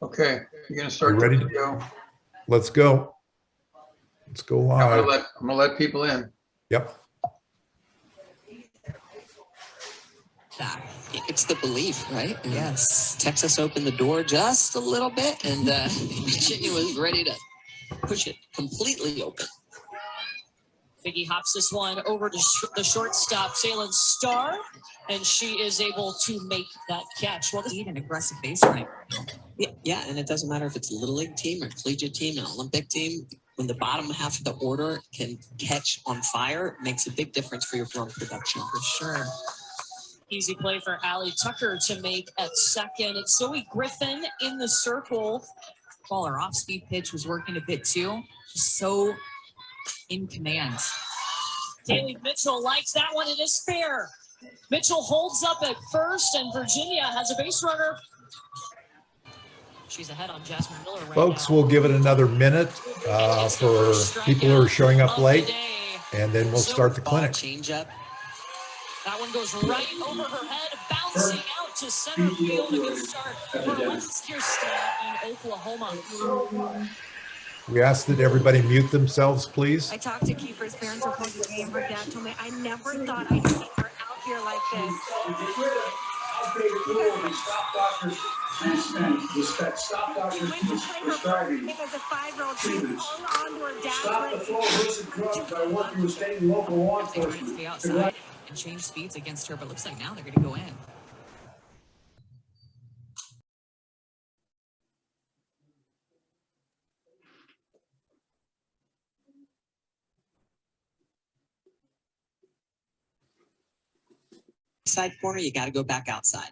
Okay, you're gonna Are start you the ready? video. Let's go. Let's go live. I'm gonna let people in. Yep. It's the belief, right? Yes. Texas opened the door just a little bit, and Virginia was ready to push it completely open. Figgy hops this one over to the shortstop, Salem Starr, and she is able to make that catch. Well, Need an aggressive baseline. Yeah, and it doesn't matter if it's a little league team or collegiate team, an Olympic team. When the bottom half of the order can catch on fire, it makes a big difference for your run production. For sure. Easy play for Allie Tucker to make at second. It's Zoe Griffin in the circle. Ball, her off-speed pitch was working a bit too. Just so in command. Kaylee Mitchell likes that one. It is fair. Mitchell holds up at first, and Virginia has a base runner. She's ahead on Jasmine Miller right Folks, now. we'll give it another minute for people who are showing up late, and then we'll start the clinic. Change up. That one goes right over her head, bouncing out to center field. A good start for Alexis Kirsten in Oklahoma. We ask that everybody mute themselves, please. I talked to Kiefer's parents before the game. Her dad told me, I never thought I'd see her out here like this. Stop doctors She went to play her prescribing. because a 5-year-old she hung on to her dad's Stop the leg. flow of illicit drugs by working with state and local law They tried to enforcement. stay outside and change speeds against her, but looks like now they're going to go in. Side corner, you got to go back outside.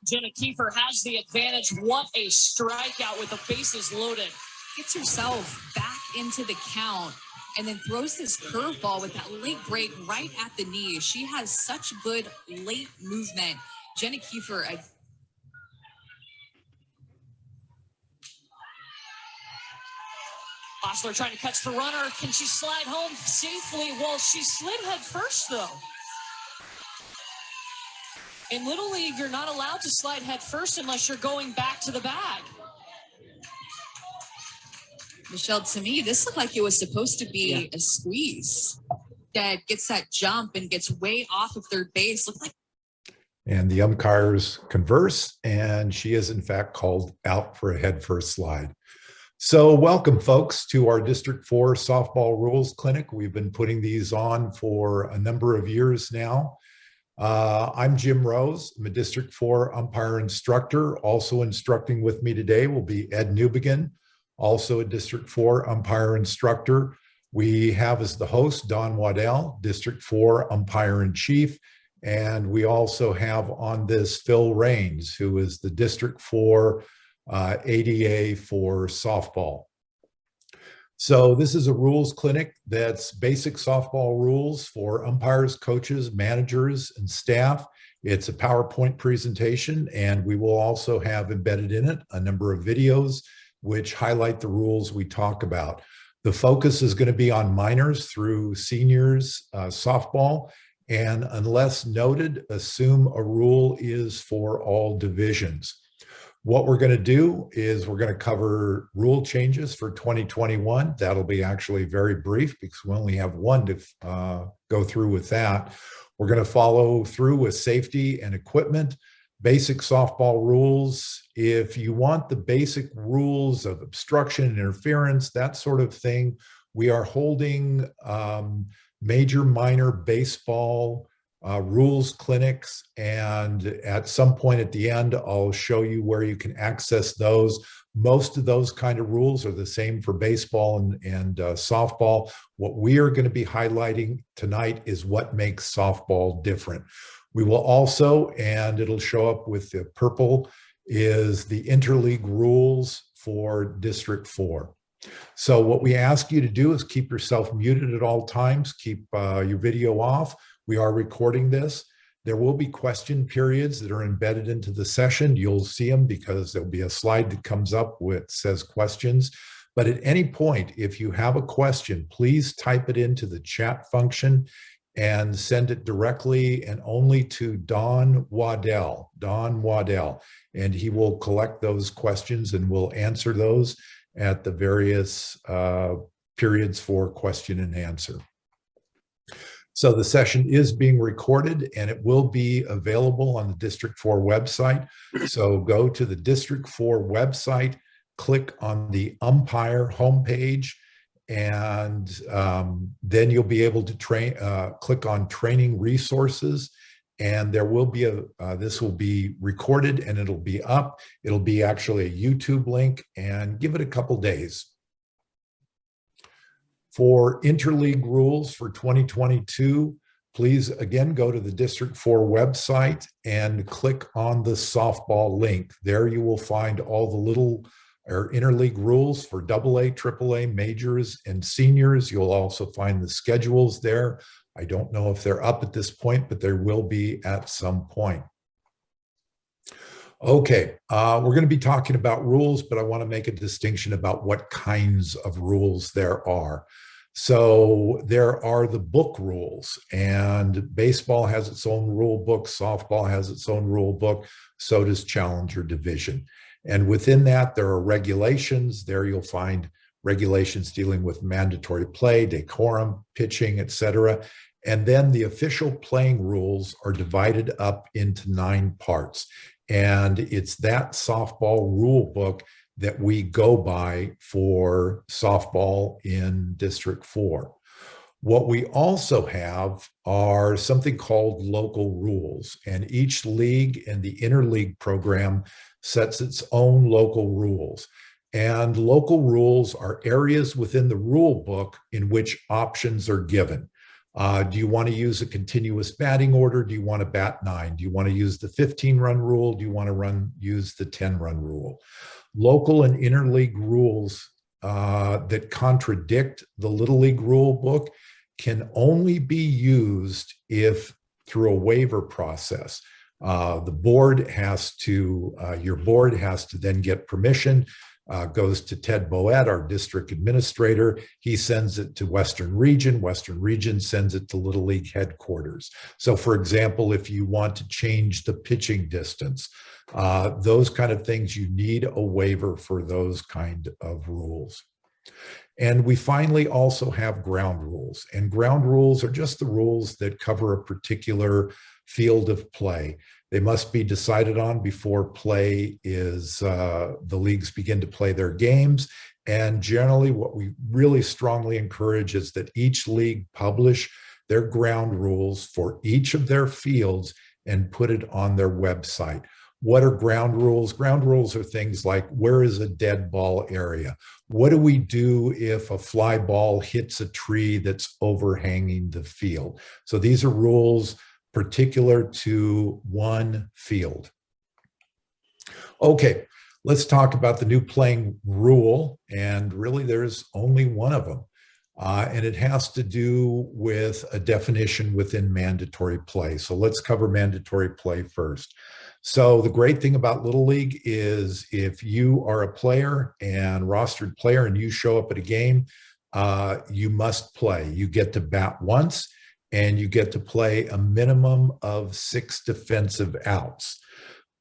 Jenna Kiefer has the advantage. What a strikeout with the bases loaded. Gets herself back into the count and then throws this curveball with that late break right at the knee. She has such good late movement. Jenna Kiefer, Osler trying to catch the runner. Can she slide home safely? Well, she slid head first, though. In Little League, you're not allowed to slide head first unless you're going back to the bag. Michelle, to me, this looked like it was supposed to be a squeeze that gets that jump and gets way off of third base. Looked like. And the umpires converse, and she is in fact called out for a head first slide. So welcome, folks, to our District 4 Softball Rules Clinic. We've been putting these on for a number of years now. I'm Jim Rose. I'm a District 4 umpire instructor. Also instructing with me today will be Ed Newbegin, also a District 4 umpire instructor. We have as the host Don Waddell, District 4 umpire-in-chief. And we also have on this Phil Raines, who is the District 4 ADA for softball. So this is a rules clinic that's basic softball rules for umpires, coaches, managers, and staff. It's a PowerPoint presentation, and we will also have embedded in it a number of videos which highlight the rules we talk about. The focus is going to be on minors through seniors softball, and unless noted, assume a rule is for all divisions. What we're going to do is we're going to cover rule changes for 2021. That'll be actually very brief because we only have one to go through with that. We're going to follow through with safety and equipment, basic softball rules. If you want the basic rules of obstruction, interference, that sort of thing, we are holding major, minor baseball rules clinics, and at some point at the end I'll show you where you can access those. Most of those kind of rules are the same for baseball and softball. What we are going to be highlighting tonight is what makes softball different. We will also, and it'll show up with the purple, is the Interleague Rules for District 4. So what we ask you to do is keep yourself muted at all times, keep your video off. We are recording this. There will be question periods that are embedded into the session. You'll see them because there'll be a slide that comes up with says questions. But at any point, if you have a question, please type it into the chat function and send it directly and only to Don Waddell, and he will collect those questions and will answer those at the various periods for question and answer. So the session is being recorded and it will be available on the District 4 website. So go to the District 4 website, click on the umpire homepage, and then you'll be able to click on training resources, and there will be this will be recorded and it'll be up. It'll be actually a YouTube link, and give it a couple days. For Interleague Rules for 2022, please again go to the District 4 website and click on the softball link. There you will find all the interleague rules for AA, AAA, majors, and seniors. You'll also find the schedules there. I don't know if they're up at this point, but there will be at some point. Okay, we're going to be talking about rules, but I want to make a distinction about what kinds of rules there are. So there are the book rules, and baseball has its own rule book, softball has its own rule book, so does Challenger Division. And within that, there are regulations. There you'll find regulations dealing with mandatory play, decorum, pitching, etc. And then the official playing rules are divided up into 9 parts. And it's that softball rule book that we go by for softball in District 4. What we also have are something called local rules, and each league and the interleague program sets its own local rules. And local rules are areas within the rule book in which options are given. Do you want to use a continuous batting order? Do you want to bat 9? Do you want to use the 15-run rule? Do you want to use the 10-run rule? Local and interleague rules that contradict the Little League rule book can only be used if through a waiver process. Your board has to then get permission, goes to Ted Boet, our district administrator. He sends it to Western Region. Western Region sends it to Little League headquarters. So for example, if you want to change the pitching distance, those kind of things, you need a waiver for those kind of rules. And we finally also have ground rules, and ground rules are just the rules that cover a particular field of play. They must be decided on before play is, the leagues begin to play their games. And generally what we really strongly encourage is that each league publish their ground rules for each of their fields and put it on their website. What are ground rules? Ground rules are things like, where is a dead ball area? What do we do if a fly ball hits a tree that's overhanging the field? So these are rules particular to one field. Okay, let's talk about the new playing rule, and really there's only one of them. And it has to do with a definition within mandatory play. So let's cover mandatory play first. So the great thing about Little League is if you are a player and rostered player and you show up at a game, you must play. You get to bat once and you get to play a minimum of 6 defensive outs.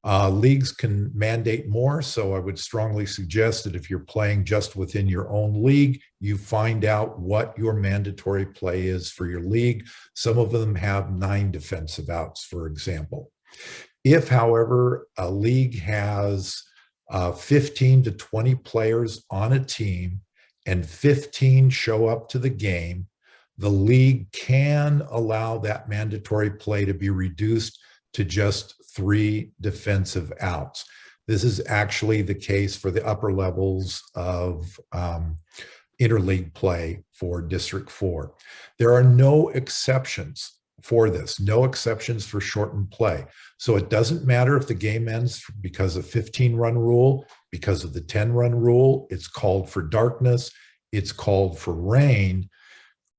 Leagues can mandate more, so I would strongly suggest that if you're playing just within your own league, you find out what your mandatory play is for your league. Some of them have 9 defensive outs, for example. If, however, a league has 15 to 20 players on a team and 15 show up to the game, the league can allow that mandatory play to be reduced to just 3 defensive outs. This is actually the case for the upper levels of interleague play for District 4. There are no exceptions for this, no exceptions for shortened play. So it doesn't matter if the game ends because of 15-run rule, because of the 10-run rule, it's called for darkness, it's called for rain.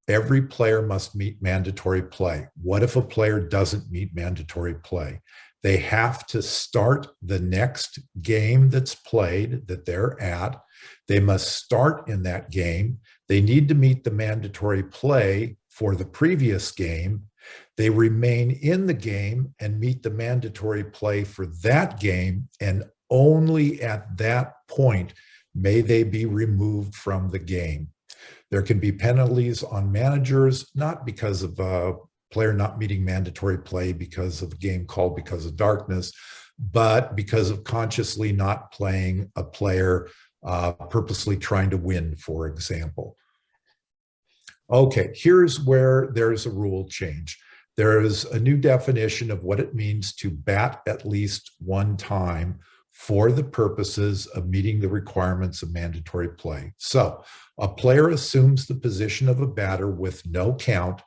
Every player must meet mandatory play. What if a player doesn't meet mandatory play? They have to start the next game that's played that they're at. They must start in that game. They need to meet the mandatory play for the previous game, They remain in the game and meet the mandatory play for that game, and only at that point may they be removed from the game. There can be penalties on managers, not because of a player not meeting mandatory play because of a game called because of darkness, but because of consciously not playing a player, purposely trying to win, for example. Okay, here's where there's a rule change. There is a new definition of what it means to bat at least one time for the purposes of meeting the requirements of mandatory play. So a player assumes the position of a batter with no count,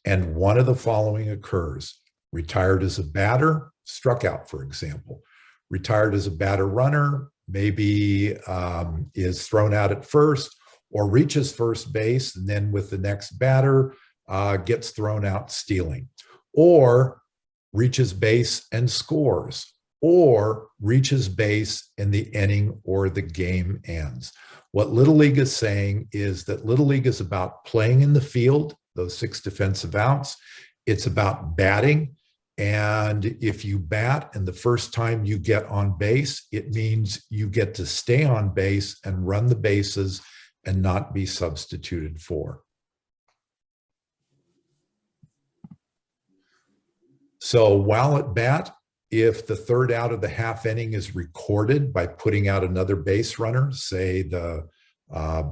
and one of the following occurs: retired as a batter, struck out, for example. Retired as a batter runner, maybe is thrown out at first, or reaches first base and then with the next batter gets thrown out stealing, or reaches base and scores, or reaches base and the inning or the game ends. What Little League is saying is that Little League is about playing in the field, those 6 defensive outs. It's about batting. And if you bat and the first time you get on base, it means you get to stay on base and run the bases and not be substituted for. So while at bat, if the third out of the half inning is recorded by putting out another base runner, say the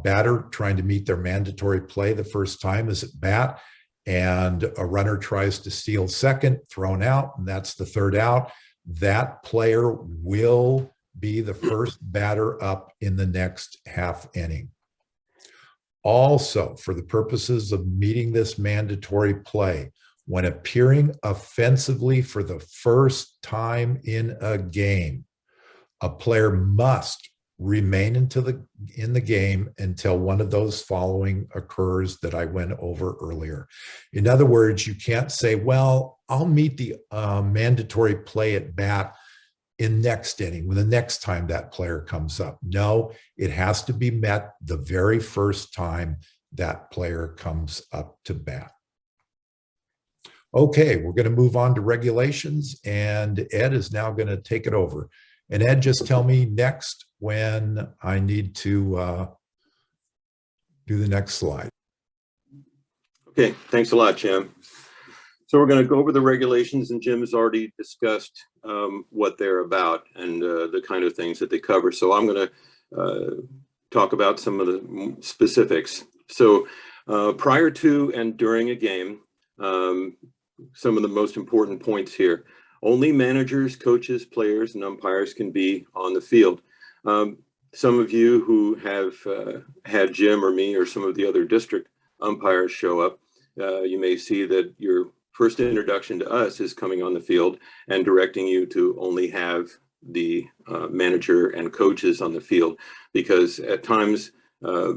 batter trying to meet their mandatory play the first time is at bat, and a runner tries to steal second, thrown out, and that's the third out, that player will be the first batter up in the next half inning. Also, for the purposes of meeting this mandatory play, when appearing offensively for the first time in a game, a player must remain in the game until one of those following occurs that I went over earlier. In other words, you can't say, well, I'll meet the mandatory play at bat in next inning, when the next time that player comes up. No, it has to be met the very first time that player comes up to bat. Okay, we're going to move on to regulations, and Ed is now going to take it over. And Ed, just tell me next when I need to do the next slide. Okay, thanks a lot, Jim. So we're going to go over the regulations, and Jim has already discussed what they're about and the kind of things that they cover. So I'm going to talk about some of the specifics. So prior to and during a game, some of the most important points here: only managers, coaches, players, and umpires can be on the field. Some of you who have had Jim or me or some of the other district umpires show up, you may see that your first introduction to us is coming on the field and directing you to only have the manager and coaches on the field, because at times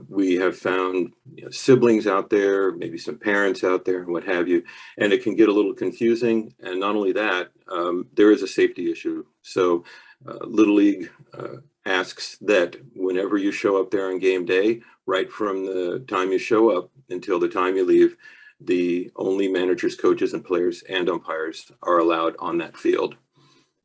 we have found siblings out there, maybe some parents out there, what have you, and it can get a little confusing. And not only that, there is a safety issue. So Little League asks that whenever you show up there on game day, right from the time you show up until the time you leave, the only managers, coaches, and players and umpires are allowed on that field.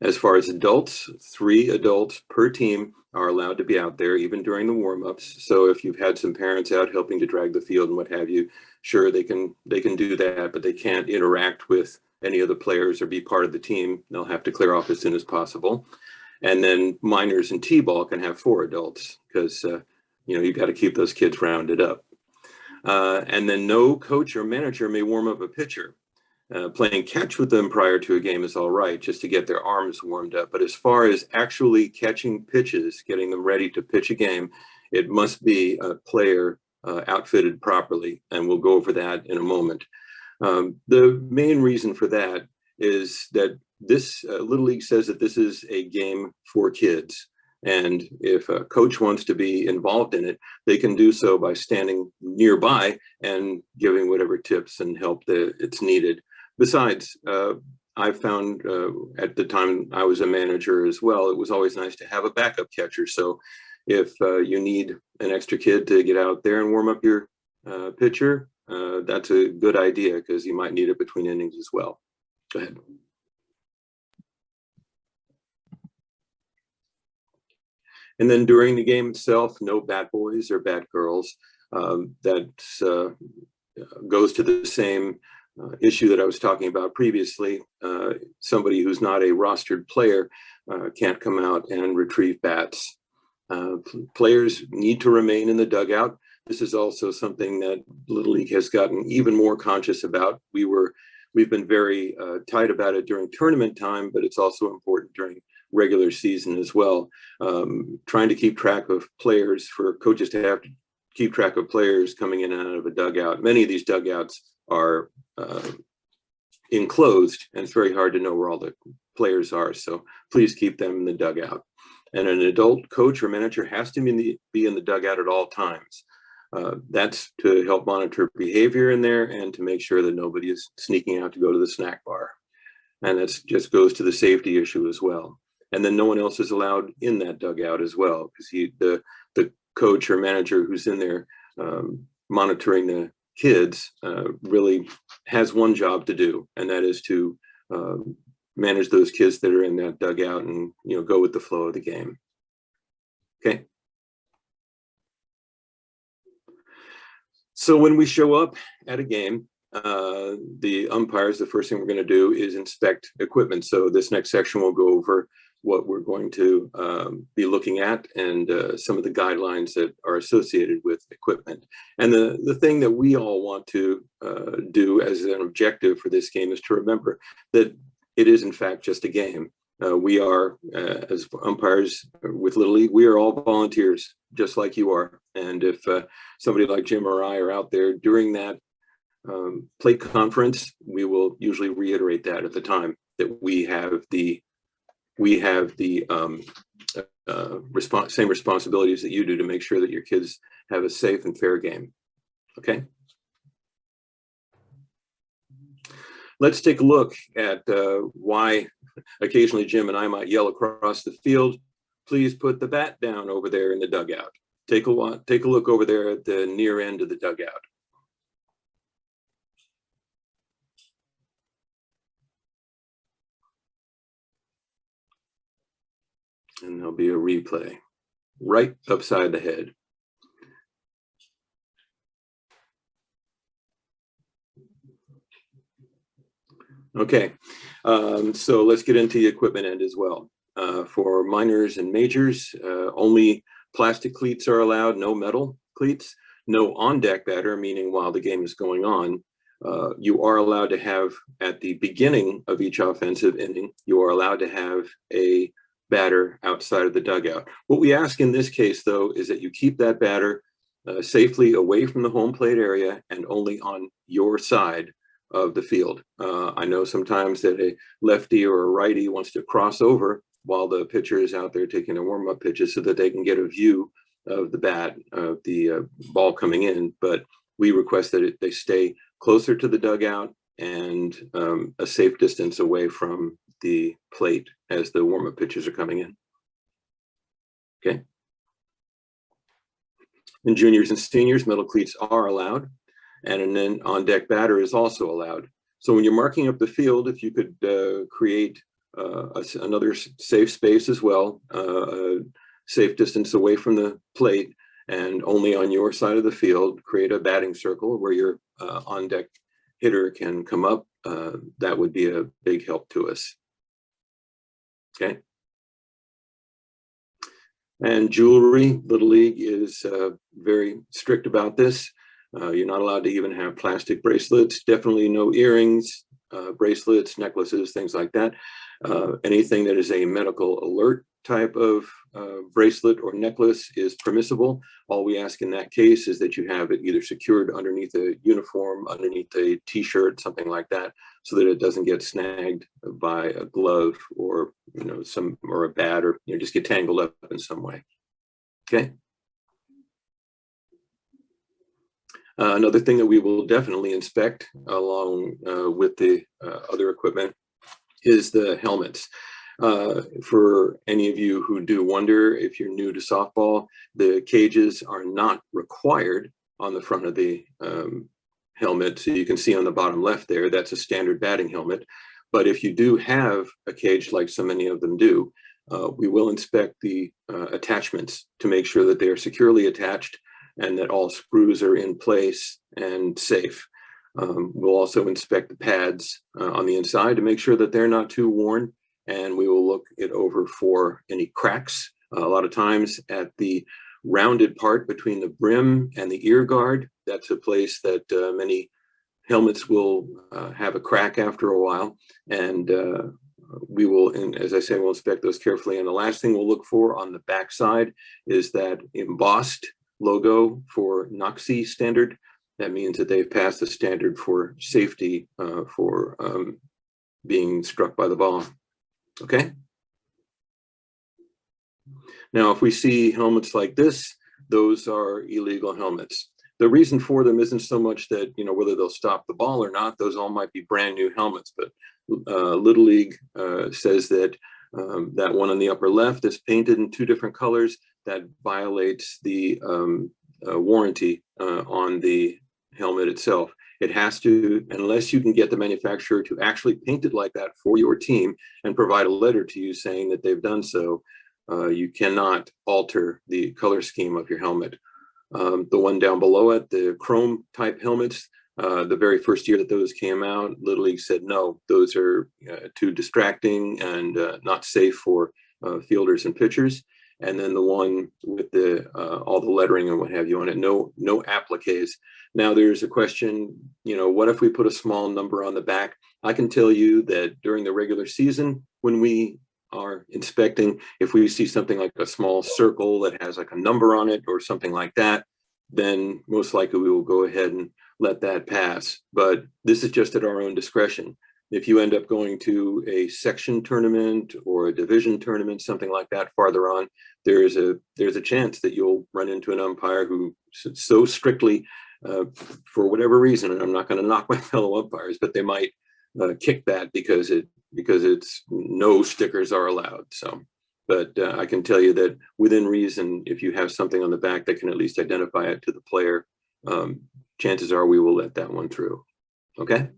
As far as adults, 3 adults per team are allowed to be out there even during the warm-ups. So if you've had some parents out helping to drag the field and what have you, sure, they can do that, but they can't interact with any of the players or be part of the team. They'll have to clear off as soon as possible. And then minors and T-ball can have 4 adults, because you got to keep those kids rounded up. And then no coach or manager may warm up a pitcher. Playing catch with them prior to a game is all right, just to get their arms warmed up. But as far as actually catching pitches, getting them ready to pitch a game, it must be a player outfitted properly. And we'll go over that in a moment. The main reason for that is that this Little League says that this is a game for kids. And if a coach wants to be involved in it, they can do so by standing nearby and giving whatever tips and help it's needed. Besides, I found at the time I was a manager as well, it was always nice to have a backup catcher. So if you need an extra kid to get out there and warm up your pitcher, that's a good idea because you might need it between innings as well. Go ahead. And then during the game itself, no bat boys or bat girls. That goes to the same issue that I was talking about previously. Somebody who's not a rostered player can't come out and retrieve bats. Players need to remain in the dugout. This is also something that Little League has gotten even more conscious about. We've been very tight about it during tournament time, but it's also important during regular season as well. Trying to keep track of players, for coaches to have to keep track of players coming in and out of a dugout. Many of these dugouts are enclosed, and it's very hard to know where all the players are. So please keep them in the dugout. And an adult coach or manager has to be in the dugout at all times. That's to help monitor behavior in there and to make sure that nobody is sneaking out to go to the snack bar. And that just goes to the safety issue as well. And then no one else is allowed in that dugout as well, because the coach or manager who's in there monitoring the kids really has one job to do, and that is to manage those kids that are in that dugout and go with the flow of the game. Okay. So when we show up at a game, the umpires, the first thing we're going to do is inspect equipment. So this next section will go over what we're going to be looking at and some of the guidelines that are associated with equipment. And the thing that we all want to do as an objective for this game is to remember that it is in fact just a game. We are, as umpires with Little League, we are all volunteers, just like you are. And if somebody like Jim or I are out there during that plate conference, we will usually reiterate that at the time, that we have the same responsibilities that you do to make sure that your kids have a safe and fair game. Okay. Let's take a look at why occasionally Jim and I might yell across the field, please put the bat down over there in the dugout. Take a look over there at the near end of the dugout. And there'll be a replay right upside the head. Okay, so let's get into the equipment end as well. For minors and majors, only plastic cleats are allowed, no metal cleats, no on-deck batter, meaning while the game is going on. You are allowed to have, at the beginning of each offensive inning, you are allowed to have a batter outside of the dugout. What we ask in this case, though, is that you keep that batter safely away from the home plate area and only on your side of the field. I know sometimes that a lefty or a righty wants to cross over while the pitcher is out there taking a warm-up pitches so that they can get a view of the bat, of the ball coming in, but we request that they stay closer to the dugout and a safe distance away from the plate as the warm-up pitches are coming in. Okay. In juniors and seniors, metal cleats are allowed, and then on-deck batter is also allowed. So when you're marking up the field, if you could create another safe space as well, a safe distance away from the plate and only on your side of the field, create a batting circle where your on-deck hitter can come up, that would be a big help to us. Okay. And jewelry, Little League is very strict about this. You're not allowed to even have plastic bracelets, definitely no earrings, bracelets, necklaces, things like that. Anything that is a medical alert type of bracelet or necklace is permissible. All we ask in that case is that you have it either secured underneath a uniform, underneath a t-shirt, something like that, so that it doesn't get snagged by a glove or or a bat, or just get tangled up in some way. Okay. Another thing that we will definitely inspect along with the other equipment is the helmets. For any of you who do wonder, if you're new to softball, the cages are not required on the front of the helmet. So you can see on the bottom left there, that's a standard batting helmet. But if you do have a cage like so many of them do, we will inspect the attachments to make sure that they are securely attached and that all screws are in place and safe. We'll also inspect the pads on the inside to make sure that they're not too worn, and we will look it over for any cracks. A lot of times at the rounded part between the brim and the ear guard, that's a place that many helmets will have a crack after a while, and we will, and as I say, we'll inspect those carefully. And the last thing we'll look for on the back side is that embossed logo for NOCSE standard. That means that they've passed the standard for safety for being struck by the ball. Okay. Now, if we see helmets like this, those are illegal helmets. The reason for them isn't so much that, you know, whether they'll stop the ball or not. Those all might be brand new helmets, but Little League says that that one on the upper left is painted in 2 different colors. That violates the warranty on the helmet itself. It has to, unless you can get the manufacturer to actually paint it like that for your team and provide a letter to you saying that they've done so, you cannot alter the color scheme of your helmet. The one down below it, the chrome type helmets, the very first year that those came out, Little League said, no, those are too distracting and not safe for fielders and pitchers. And then the one with the all the lettering and what have you on it, no appliques. Now there's a question, you know, what if we put a small number on the back? I can tell you that during the regular season, when we are inspecting, if we see something like a small circle that has like a number on it or something like that, then most likely we will go ahead and let that pass. But this is just at our own discretion. If you end up going to a section tournament or a division tournament, something like that farther on, there's a chance that you'll run into an umpire who so strictly, for whatever reason, and I'm not going to knock my fellow umpires, but they might kick that because it's no stickers are allowed. So, but I can tell you that within reason, if you have something on the back that can at least identify it to the player, chances are we will let that one through. Okay.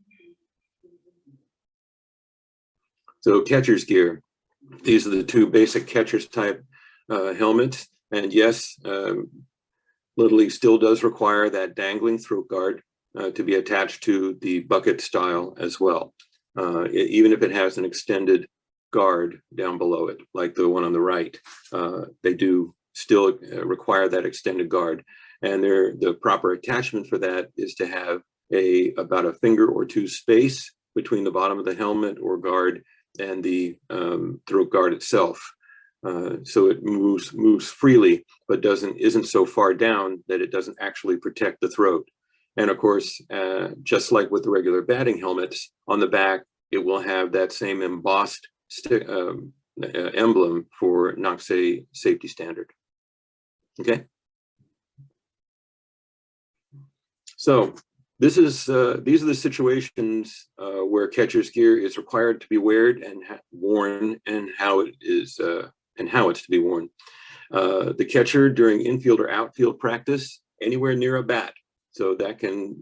So catcher's gear, these are the 2 basic catcher's type helmets. And yes, Little League still does require that dangling throat guard to be attached to the bucket style as well. Even if it has an extended guard down below it, like the one on the right, they do still require that extended guard. And the proper attachment for that is to have about a finger or 2 space between the bottom of the helmet or guard and the throat guard itself. So it moves freely, but isn't so far down that it doesn't actually protect the throat. And of course, just like with the regular batting helmets, on the back, it will have that same embossed emblem for NOCSE safety standard. Okay. So these are the situations where catcher's gear is required to be worn and how it's to be worn. The catcher during infield or outfield practice, anywhere near a bat. So that can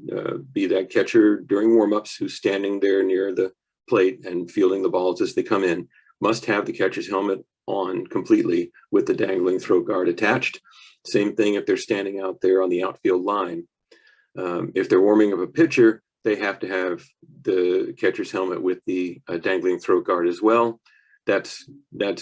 be that catcher during warmups who's standing there near the plate and fielding the balls as they come in, must have the catcher's helmet on completely with the dangling throat guard attached. Same thing if they're standing out there on the outfield line. If they're warming up a pitcher, they have to have the catcher's helmet with the dangling throat guard as well. That's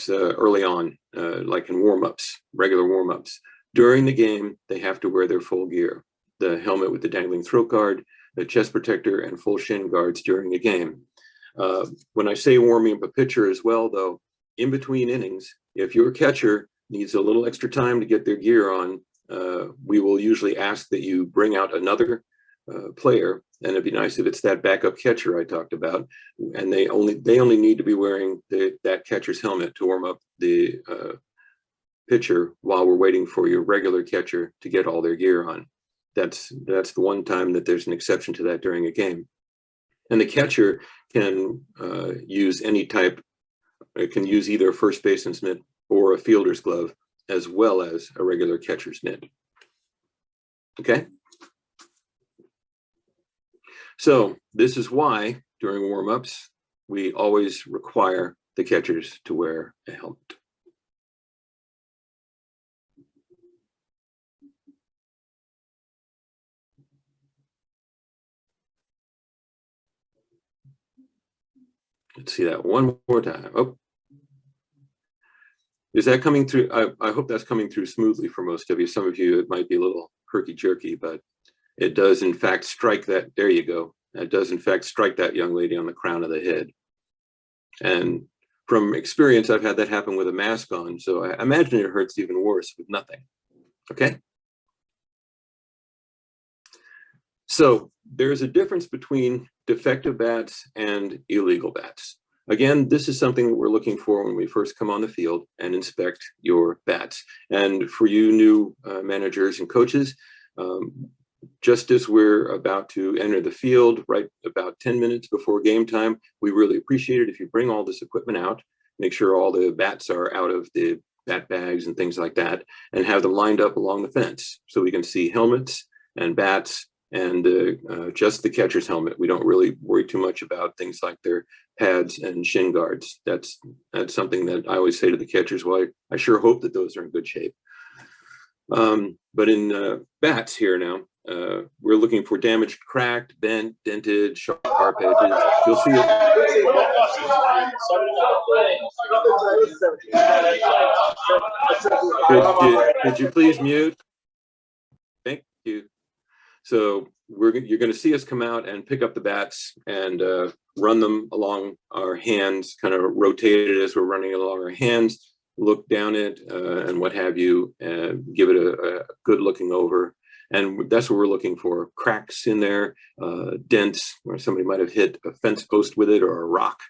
early on, like in warmups, regular warmups. During the game, they have to wear their full gear, the helmet with the dangling throat guard, the chest protector, and full shin guards during a game. When I say warming up a pitcher as well, though, in between innings, if your catcher needs a little extra time to get their gear on, we will usually ask that you bring out another player, and it'd be nice if it's that backup catcher I talked about, and they only need to be wearing that catcher's helmet to warm up the pitcher while we're waiting for your regular catcher to get all their gear on. That's the one time that there's an exception to that during a game. And the catcher can use any type, it can use either a first baseman's mitt or a fielder's glove, as well as a regular catcher's mitt. Okay. So this is why during warm-ups, we always require the catchers to wear a helmet. Let's see that one more time. Oh, is that coming through? I hope that's coming through smoothly for most of you. Some of you, it might be a little herky-jerky, but it does in fact strike that. There you go. That does in fact strike that young lady on the crown of the head. And from experience, I've had that happen with a mask on. So I imagine it hurts even worse with nothing. Okay. So there's a difference between defective bats and illegal bats. Again, this is something that we're looking for when we first come on the field and inspect your bats. And for you new managers and coaches, just as we're about to enter the field, right about 10 minutes before game time, we really appreciate it if you bring all this equipment out, make sure all the bats are out of the bat bags and things like that, and have them lined up along the fence so we can see helmets and bats and just the catcher's helmet. We don't really worry too much about things like their pads and shin guards. That's something that I always say to the catchers. Well, I sure hope that those are in good shape. But in bats here now, we're looking for damaged, cracked, bent, dented, sharp edges. You'll see it. Could you please mute? Thank you. So you're going to see us come out and pick up the bats and run them along our hands, kind of rotate it as we're running along our hands, look down it and what have you, and give it a good looking over. And that's what we're looking for: cracks in there, dents where somebody might have hit a fence post with it or a rock.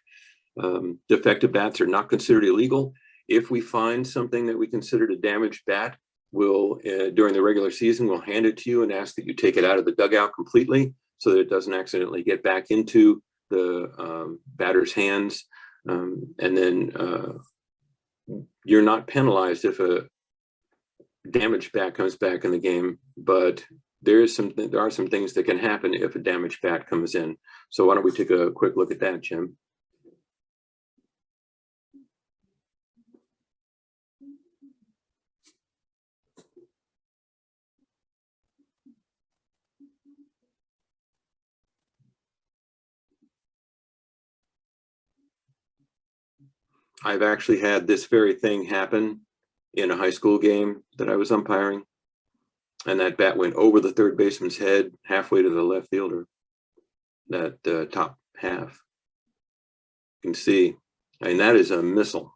Defective bats are not considered illegal. If we find something that we considered a damaged bat, we'll, during the regular season, we'll hand it to you and ask that you take it out of the dugout completely so that it doesn't accidentally get back into the batter's hands. And then you're not penalized if a damaged bat comes back in the game, but there are some things that can happen if a damaged bat comes in. So why don't we take a quick look at that, Jim? I've actually had this very thing happen in a high school game that I was umpiring, and that bat went over the third baseman's head halfway to the left fielder, that top half. You can see, I mean, that is a missile.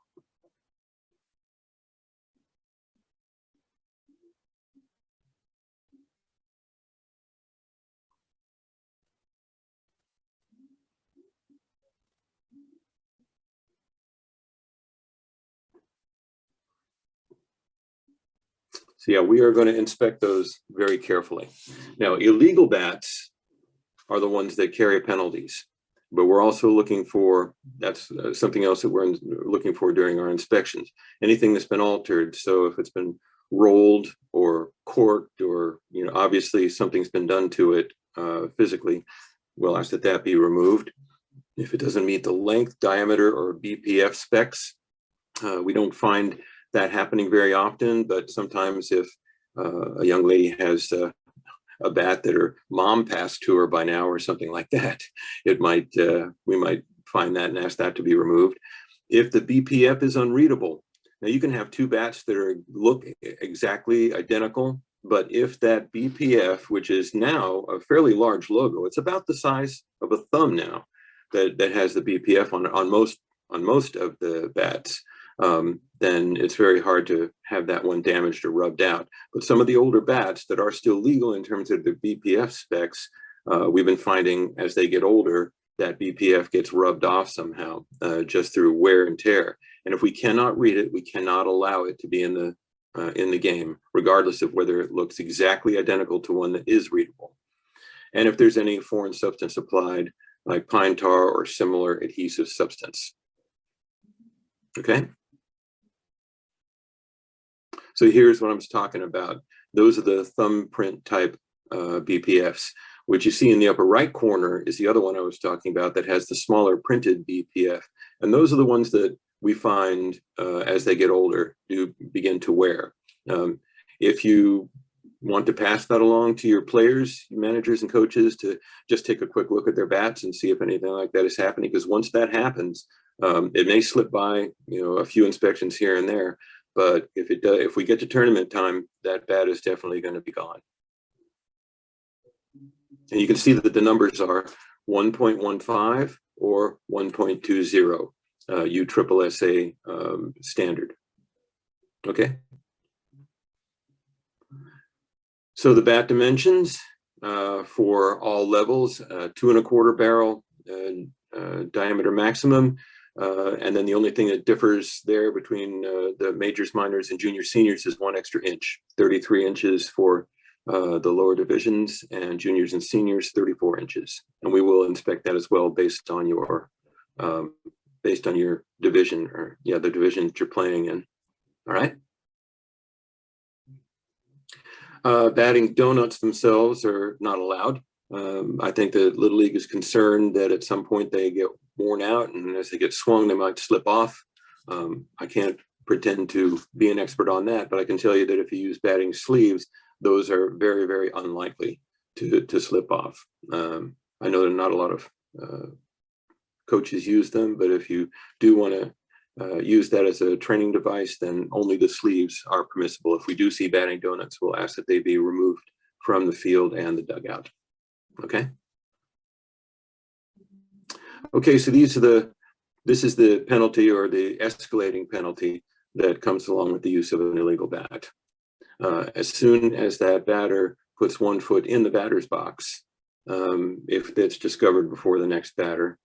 So yeah, we are going to inspect those very carefully. Now, illegal bats are the ones that carry penalties, but we're also looking for, that's something else that we're looking for during our inspections. Anything that's been altered. So if it's been rolled or corked, or, you know, obviously something's been done to it physically, we'll ask that that be removed. If it doesn't meet the length, diameter, or BPF specs, we don't find that happening very often, but sometimes if a young lady has a bat that her mom passed to her by now or something like that, it might we might find that and ask that to be removed. If the BPF is unreadable, now you can have two bats that look exactly identical, but if that BPF, which is now a fairly large logo, it's about the size of a thumb now, that has the BPF on most of the bats, then it's very hard to have that one damaged or rubbed out. But some of the older bats that are still legal in terms of the BPF specs, we've been finding as they get older, that BPF gets rubbed off somehow, just through wear and tear. And if we cannot read it, we cannot allow it to be in the game, regardless of whether it looks exactly identical to one that is readable. And if there's any foreign substance applied, like pine tar or similar adhesive substance. Okay. So here's what I was talking about. Those are the thumbprint type BPFs. What you see in the upper right corner is the other one I was talking about that has the smaller printed BPF. And those are the ones that we find as they get older do begin to wear. If you want to pass that along to your players, managers, and coaches to just take a quick look at their bats and see if anything like that is happening, because once that happens, it may slip by, a few inspections here and there, but if it does, if we get to tournament time, that bat is definitely going to be gone. And you can see that the numbers are 1.15 or 1.20 USSSA standard. Okay. So the bat dimensions for all levels, 2¼ barrel diameter maximum. And then the only thing that differs there between the majors, minors, and junior seniors is 1 extra inch, 33 inches for the lower divisions, and juniors and seniors 34 inches. And we will inspect that as well based on your division, or the division that you're playing in. All right. Batting donuts themselves are not allowed. I think the Little League is concerned that at some point they get worn out, and as they get swung, they might slip off. I can't pretend to be an expert on that, but I can tell you that if you use batting sleeves, those are very, very unlikely to slip off. I know that not a lot of coaches use them, but if you do want to use that as a training device, then only the sleeves are permissible. If we do see batting donuts, we'll ask that they be removed from the field and the dugout. Okay. Okay, so this is the penalty, or the escalating penalty, that comes along with the use of an illegal bat. As soon as that batter puts 1 foot in the batter's box, if it's discovered before the next batter,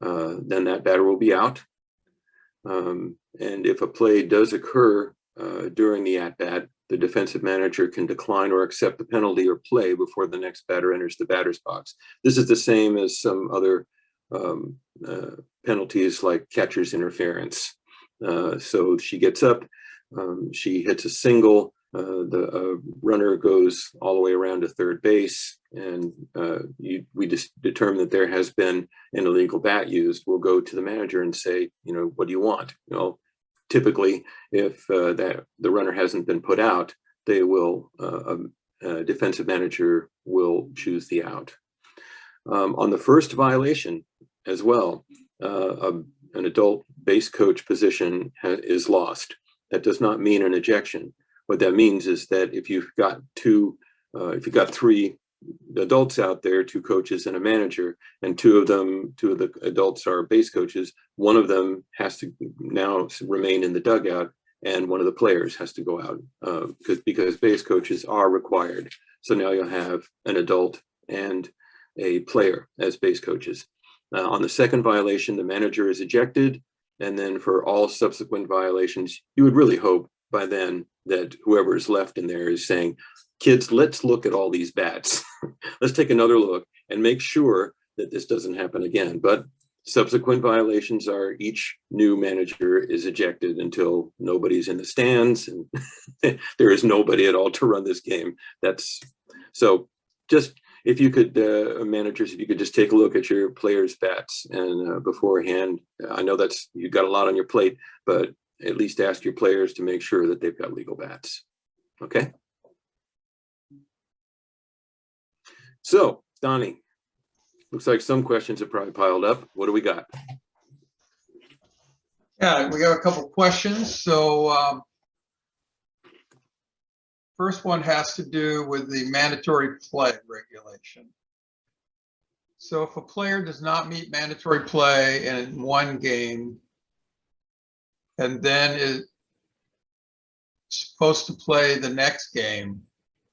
then that batter will be out. And if a play does occur during the at-bat, the defensive manager can decline or accept the penalty or play before the next batter enters the batter's box. This is the same as some other penalties like catcher's interference. So she gets up, she hits a single, the runner goes all the way around to third base, and we just determine that there has been an illegal bat used. We'll go to the manager and say, what do you want? Typically, if the runner hasn't been put out, they will, a defensive manager will choose the out. On the first violation as well, an adult base coach position is lost. That does not mean an ejection. What that means is that if you've got 3 adults out there, 2 coaches and a manager, and 2 of the adults are base coaches, one of them has to now remain in the dugout, and one of the players has to go out because base coaches are required. So now you'll have an adult and a player as base coaches. On the second violation, the manager is ejected, and then for all subsequent violations, you would really hope by then that whoever is left in there is saying, kids, let's look at all these bats. Let's take another look and make sure that this doesn't happen again. But subsequent violations are each new manager is ejected until nobody's in the stands and there is nobody at all to run this game. So just, if you could, managers, if you could just take a look at your players' bats and beforehand, I know you've got a lot on your plate, but at least ask your players to make sure that they've got legal bats. Okay. So, Donnie, looks like some questions have probably piled up. What do we got? Yeah, we got a couple questions. So first one has to do with the mandatory play regulation. So if a player does not meet mandatory play in one game, and then is supposed to play the next game,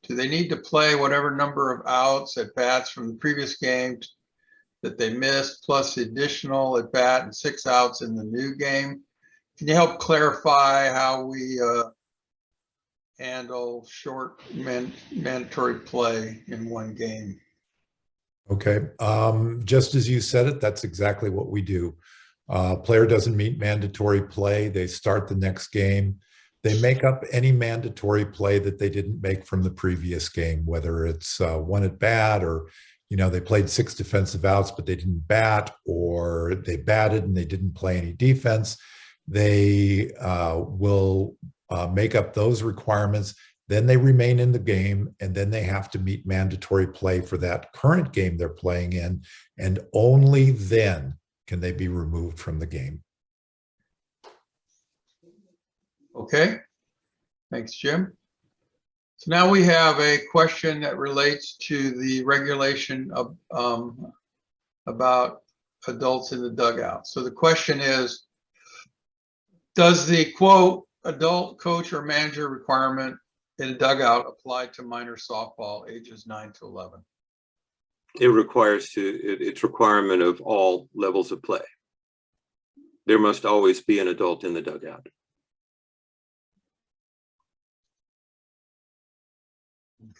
do they need to play whatever number of outs at bats from the previous game that they missed, plus the additional at bat and 6 outs in the new game? Can you help clarify how we handle short mandatory play in one game? Okay, just as you said it, that's exactly what we do. Player doesn't meet mandatory play, they start the next game. They make up any mandatory play that they didn't make from the previous game, whether it's 1 at bat or they played 6 defensive outs, but they didn't bat, or they batted and they didn't play any defense. They will make up those requirements. Then they remain in the game, and then they have to meet mandatory play for that current game they're playing in, and only then can they be removed from the game. Okay, thanks, Jim. So now we have a question that relates to the regulation of about adults in the dugout. So the question is, does the quote adult coach or manager requirement in a dugout apply to minor softball ages 9 to 11? It requires it's requirement of all levels of play. There must always be an adult in the dugout.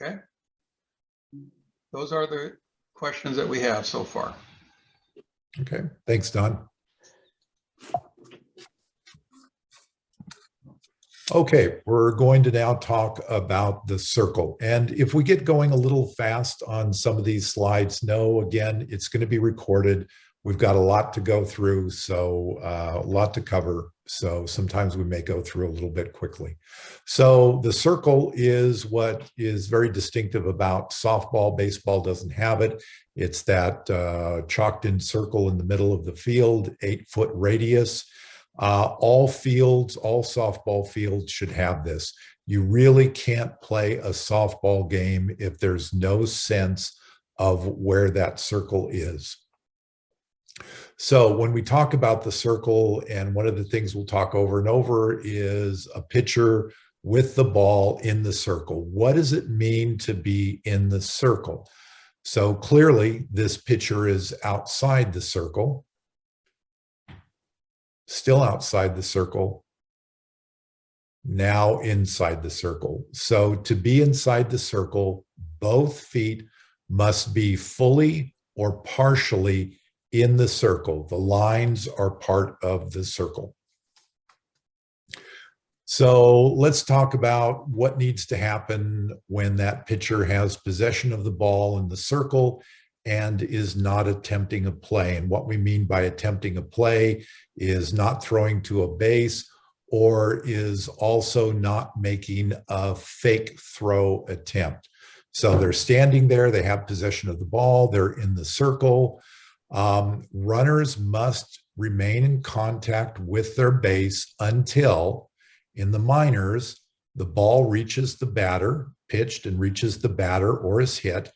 Okay. Those are the questions that we have so far. Okay, thanks, Don. Okay, we're going to now talk about the circle. And if we get going a little fast on some of these slides, no, again, it's going to be recorded. We've got a lot to go through, so a lot to cover. So sometimes we may go through a little bit quickly. So the circle is what is very distinctive about softball. Baseball doesn't have it. It's that chalked in circle in the middle of the field, 8-foot radius. All fields, all softball fields should have this. You really can't play a softball game if there's no sense of where that circle is. So when we talk about the circle, and one of the things we'll talk over and over is a pitcher with the ball in the circle. What does it mean to be in the circle? So clearly this pitcher is outside the circle, still outside the circle, now inside the circle. So to be inside the circle, both feet must be fully or partially in the circle. The lines are part of the circle. So let's talk about what needs to happen when that pitcher has possession of the ball in the circle and is not attempting a play. And what we mean by attempting a play is not throwing to a base, or is also not making a fake throw attempt. So they're standing there, they have possession of the ball, they're in the circle. Runners must remain in contact with their base until, in the minors, the ball reaches the batter, pitched and reaches the batter or is hit.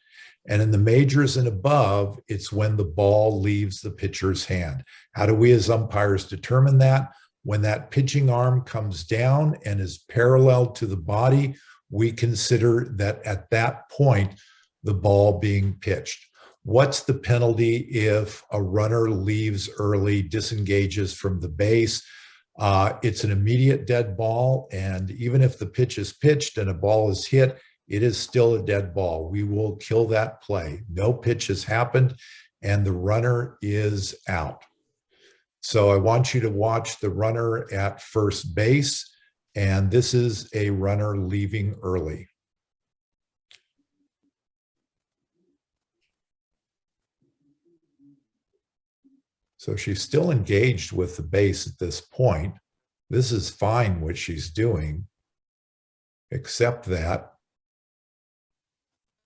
And in the majors and above, it's when the ball leaves the pitcher's hand. How do we as umpires determine that? When that pitching arm comes down and is parallel to the body, we consider that at that point, the ball being pitched. What's the penalty if a runner leaves early, disengages from the base? It's an immediate dead ball, and even if the pitch is pitched and a ball is hit, it is still a dead ball. We will kill that play. No pitch has happened, and the runner is out. So I want you to watch the runner at first base, and this is a runner leaving early. So she's still engaged with the base at this point. This is fine what she's doing, except that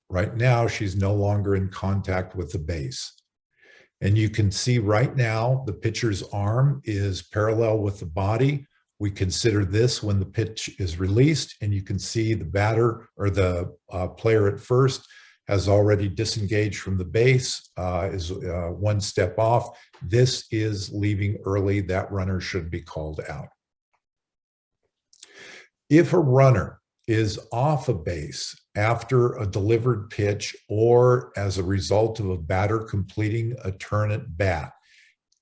right now she's no longer in contact with the base. And you can see right now the pitcher's arm is parallel with the body. We consider this when the pitch is released, and you can see the batter or the player at first has already disengaged from the base, is one step off. This is leaving early. That runner should be called out. If a runner is off a base after a delivered pitch or as a result of a batter completing a turn at bat,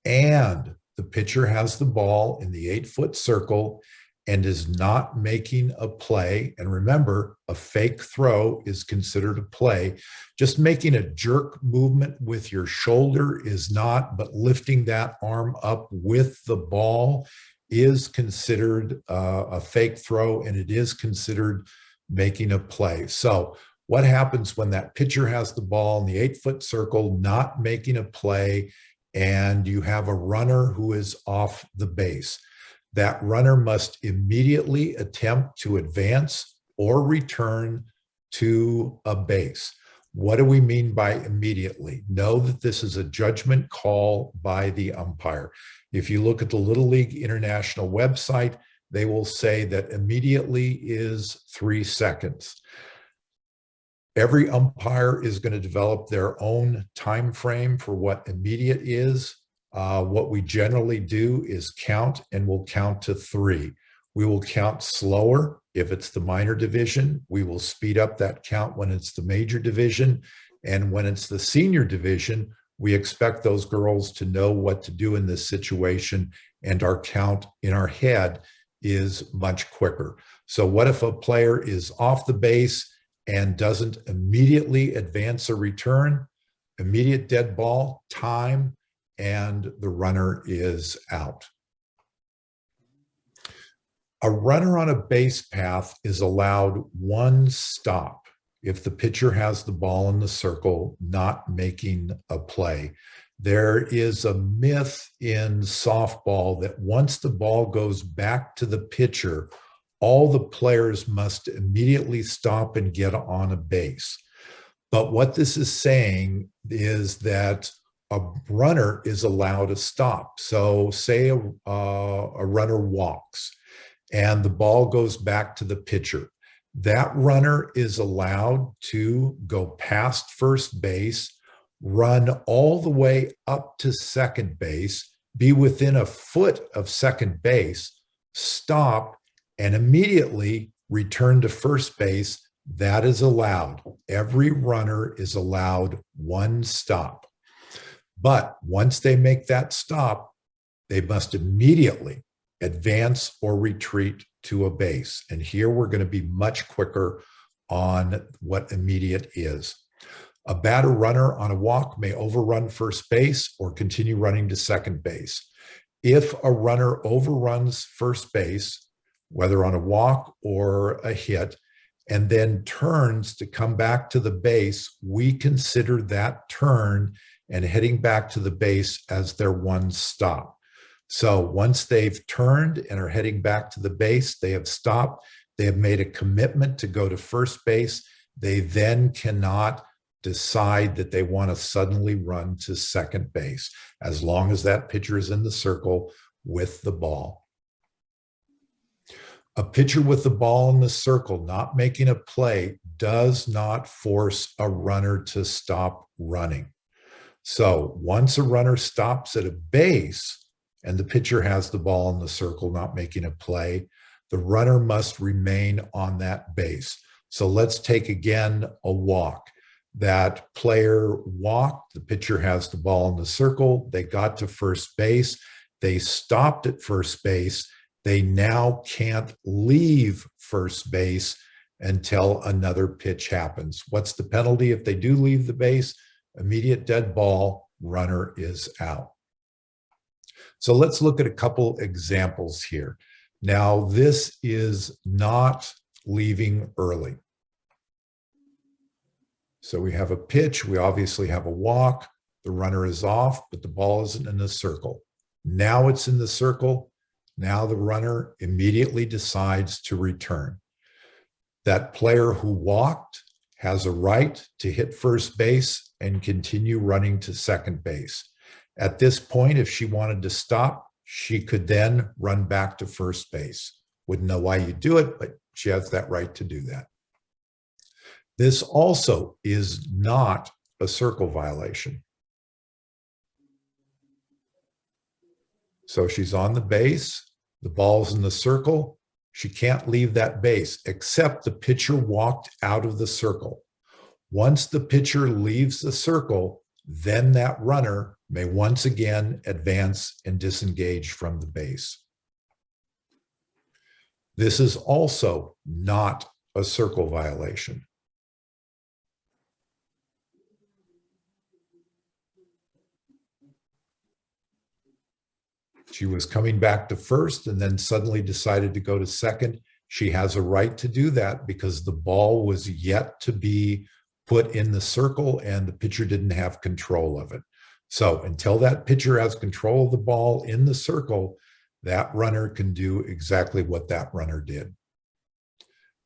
and the pitcher has the ball in the 8-foot circle and is not making a play, and remember, a fake throw is considered a play. Just making a jerk movement with your shoulder is not, but lifting that arm up with the ball is considered a fake throw, and it is considered making a play. So What happens when that pitcher has the ball in the 8-foot circle, not making a play, and you have a runner who is off the base? That runner must immediately attempt to advance or return to a base. What do we mean by immediately? Know that this is a judgment call by the umpire. If you look at the Little League International website, they will say that immediately is 3 seconds. Every umpire is going to develop their own time frame for what immediate is. What we generally do is count, and we'll count to 3. We will count slower if it's the minor division. We will speed up that count when it's the major division. And when it's the senior division, we expect those girls to know what to do in this situation, and our count in our head is much quicker. So what if a player is off the base and doesn't immediately advance a return? Immediate dead ball, time, and the runner is out. A runner on a base path is allowed 1 stop if the pitcher has the ball in the circle, not making a play. There is a myth in softball that once the ball goes back to the pitcher, all the players must immediately stop and get on a base. But what this is saying is that a runner is allowed to stop. So say a runner walks and the ball goes back to the pitcher. That runner is allowed to go past first base, run all the way up to second base, be within a foot of second base, stop, and immediately return to first base. That is allowed. Every runner is allowed 1 stop. But once they make that stop, they must immediately advance or retreat to a base. And here we're going to be much quicker on what immediate is. A batter runner on a walk may overrun first base or continue running to second base. If a runner overruns first base, whether on a walk or a hit, and then turns to come back to the base, we consider that turn and heading back to the base as their 1 stop. So once they've turned and are heading back to the base, they have stopped, they have made a commitment to go to first base. They then cannot decide that they want to suddenly run to second base, as long as that pitcher is in the circle with the ball. A pitcher with the ball in the circle, not making a play, does not force a runner to stop running. So once a runner stops at a base and the pitcher has the ball in the circle, not making a play, the runner must remain on that base. So let's take again a walk. That player walked, the pitcher has the ball in the circle, they got to first base, they stopped at first base, they now can't leave first base until another pitch happens. What's the penalty if they do leave the base? Immediate dead ball, runner is out. So let's look at a couple examples here. Now, this is not leaving early. So we have a pitch, we obviously have a walk, the runner is off, but the ball isn't in the circle. Now it's in the circle. Now the runner immediately decides to return. That player who walked has a right to hit first base and continue running to second base. At this point, if she wanted to stop, she could then run back to first base. Wouldn't know why you do it, but she has that right to do that. This also is not a circle violation. So she's on the base, the ball's in the circle, she can't leave that base except the pitcher walked out of the circle. Once the pitcher leaves the circle, then that runner may once again advance and disengage from the base. This is also not a circle violation. She was coming back to first and then suddenly decided to go to second. She has a right to do that because the ball was yet to be put in the circle and the pitcher didn't have control of it. So until that pitcher has control of the ball in the circle, that runner can do exactly what that runner did.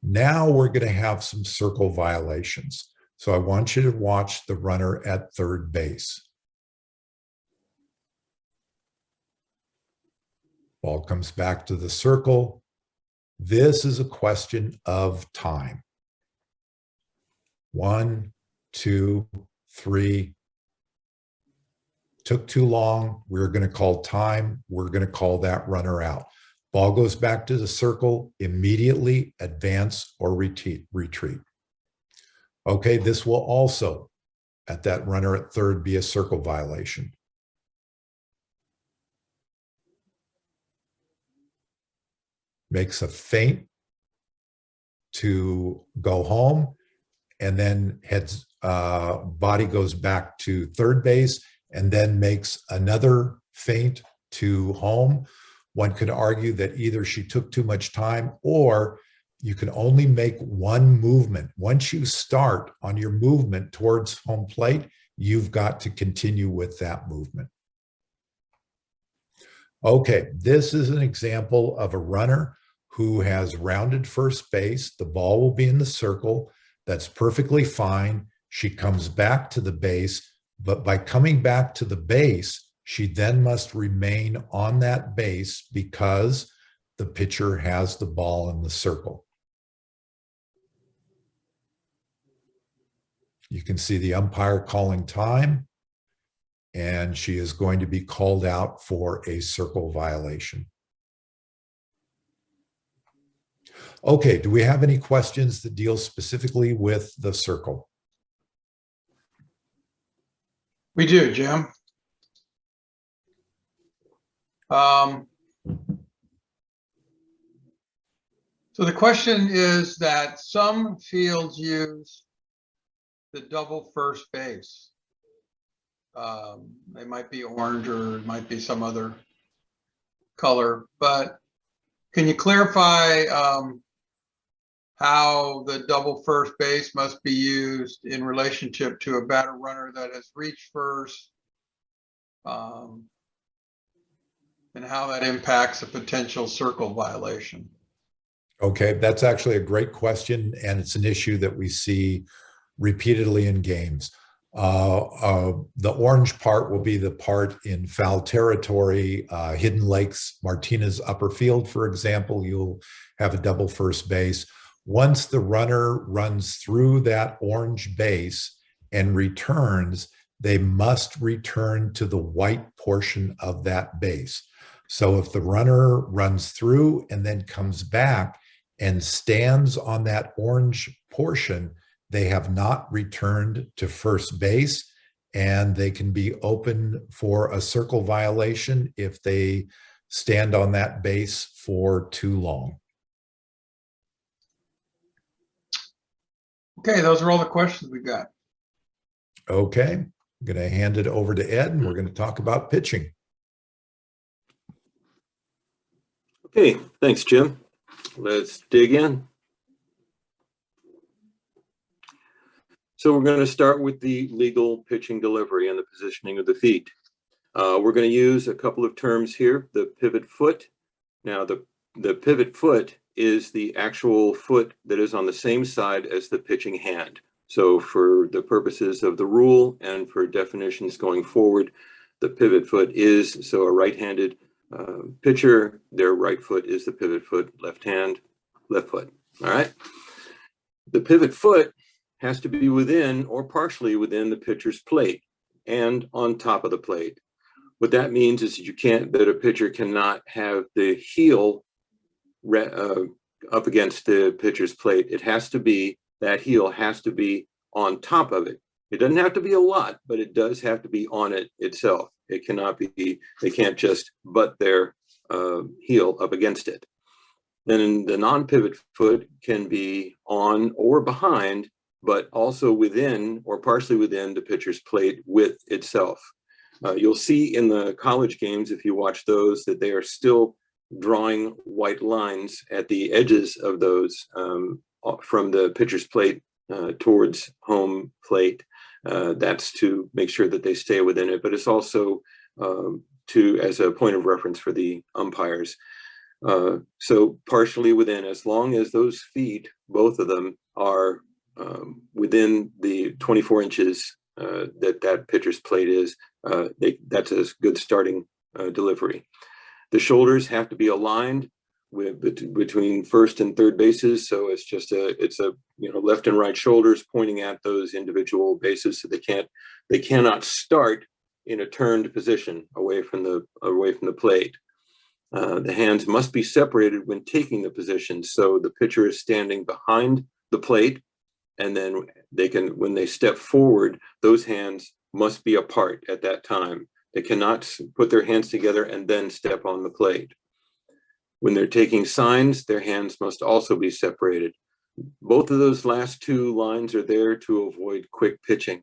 Now we're going to have some circle violations. So I want you to watch the runner at third base. Ball comes back to the circle. This is a question of time. 1, 2, 3. Took too long. We're going to call time. We're going to call that runner out. Ball goes back to the circle, immediately advance or retreat. Okay, this will also, at that runner at third, be a circle violation. Makes a feint to go home, and then heads body goes back to third base, and then makes another feint to home. One could argue that either she took too much time, or you can only make one movement. Once you start on your movement towards home plate, you've got to continue with that movement. Okay, this is an example of a runner who has rounded first base. The ball will be in the circle. That's perfectly fine. She comes back to the base, but by coming back to the base, she then must remain on that base because the pitcher has the ball in the circle. You can see the umpire calling time, and she is going to be called out for a circle violation. Okay, do we have any questions that deal specifically with the circle? We do, Jim. So the question is that some fields use the double first base. They might be orange or it might be some other color, but can you clarify how the double first base must be used in relationship to a batter runner that has reached first, and how that impacts a potential circle violation? Okay, that's actually a great question, and it's an issue that we see repeatedly in games. The orange part will be the part in foul territory, Hidden Lakes, Martinez upper field, for example. You'll have a double first base. Once the runner runs through that orange base and returns, they must return to the white portion of that base. So if the runner runs through and then comes back and stands on that orange portion, they have not returned to first base, and they can be open for a circle violation if they stand on that base for too long. Okay, those are all the questions we got. Okay, I'm going to hand it over to Ed, and we're going to talk about pitching. Okay, thanks, Jim. Let's dig in. So we're going to start with the legal pitching delivery and the positioning of the feet. We're going to use a couple of terms here, the pivot foot. Now, the pivot foot is the actual foot that is on the same side as the pitching hand. So for the purposes of the rule and for definitions going forward, the pivot foot is, so a right-handed pitcher, their right foot is the pivot foot, left hand, left foot. All right. The pivot foot has to be within or partially within the pitcher's plate and on top of the plate. What that means is that a pitcher cannot have the heel up against the pitcher's plate. It has to be, that heel has to be on top of it. It doesn't have to be a lot, but it does have to be on it itself. It cannot be, they can't just butt their heel up against it. Then the non-pivot foot can be on or behind, but also within or partially within the pitcher's plate with itself. You'll see in the college games, if you watch those, that they are still drawing white lines at the edges of those from the pitcher's plate towards home plate. That's to make sure that they stay within it, but it's also as a point of reference for the umpires. So partially within, as long as those feet, both of them, are within the 24 inches that pitcher's plate is, that's a good starting delivery. The shoulders have to be aligned between first and third bases, so it's a left and right shoulders pointing at those individual bases, so they cannot start in a turned position away from the plate. The hands must be separated when taking the position, so the pitcher is standing behind the plate, and then when they step forward, those hands must be apart at that time. They cannot put their hands together and then step on the plate. When they're taking signs, their hands must also be separated. Both of those last two lines are there to avoid quick pitching.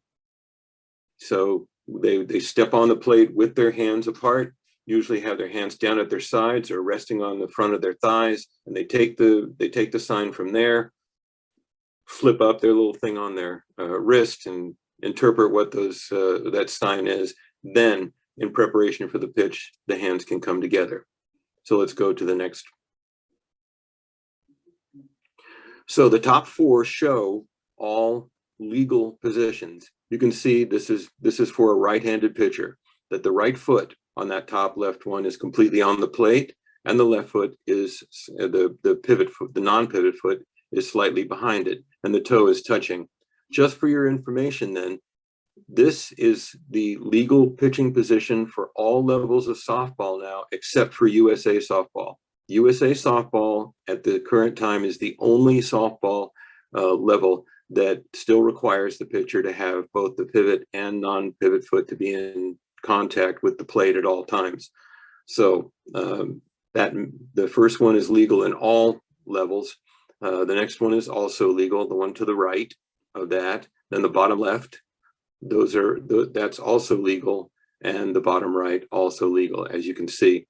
So they step on the plate with their hands apart, usually have their hands down at their sides or resting on the front of their thighs, and they take the sign from there, flip up their little thing on their wrist and interpret what that sign is. Then, in preparation for the pitch, the hands can come together. So let's go to the next. So the top four show all legal positions. You can see this is for a right-handed pitcher, that the right foot on that top left one is completely on the plate, and the left foot is the pivot foot, the non-pivot foot is slightly behind it, and the toe is touching. Just for your information then, this is the legal pitching position for all levels of softball now, except for USA softball. USA softball at the current time is the only softball level that still requires the pitcher to have both the pivot and non-pivot foot to be in contact with the plate at all times. So the first one is legal in all levels. The next one is also legal, the one to the right of that. Then the bottom left, that's also legal, and the bottom right also legal, as you can see.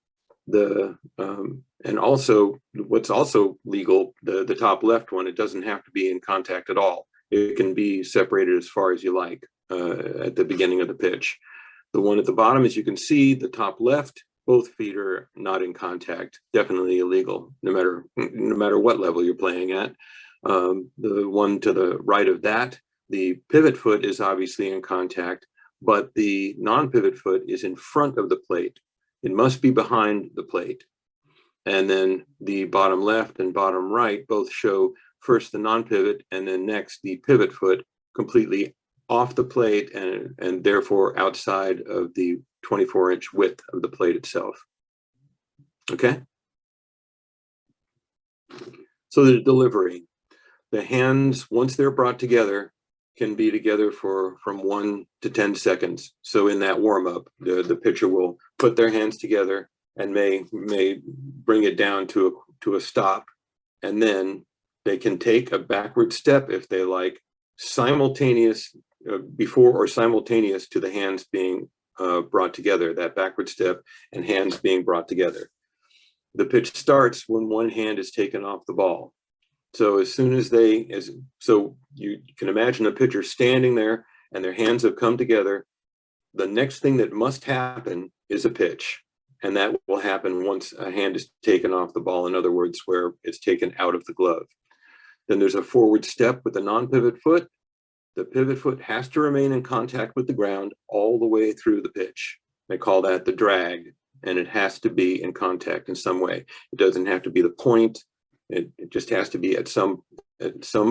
And also what's also legal, the top left one, it doesn't have to be in contact at all. It can be separated as far as you like at the beginning of the pitch. The one at the bottom, as you can see, the top left, both feet are not in contact, definitely illegal, no matter what level you're playing at. The one to the right of that, the pivot foot is obviously in contact, but the non-pivot foot is in front of the plate. It must be behind the plate. And then the bottom left and bottom right both show first the non-pivot and then next the pivot foot completely off the plate and therefore outside of the 24-inch width of the plate itself. Okay? So the delivery. The hands, once they're brought together, can be together from 1 to 10 seconds. So in that warm-up, the pitcher will put their hands together and may bring it down to a stop, and then they can take a backward step if they like, simultaneous before or simultaneous to the hands being brought together, that backward step and hands being brought together. The pitch starts when one hand is taken off the ball. So as soon as so you can imagine a pitcher standing there and their hands have come together, the next thing that must happen is a pitch. And that will happen once a hand is taken off the ball, in other words, where it's taken out of the glove. Then there's a forward step with the non-pivot foot. The pivot foot has to remain in contact with the ground all the way through the pitch. They call that the drag, and it has to be in contact in some way. It doesn't have to be the point. It just has to be at some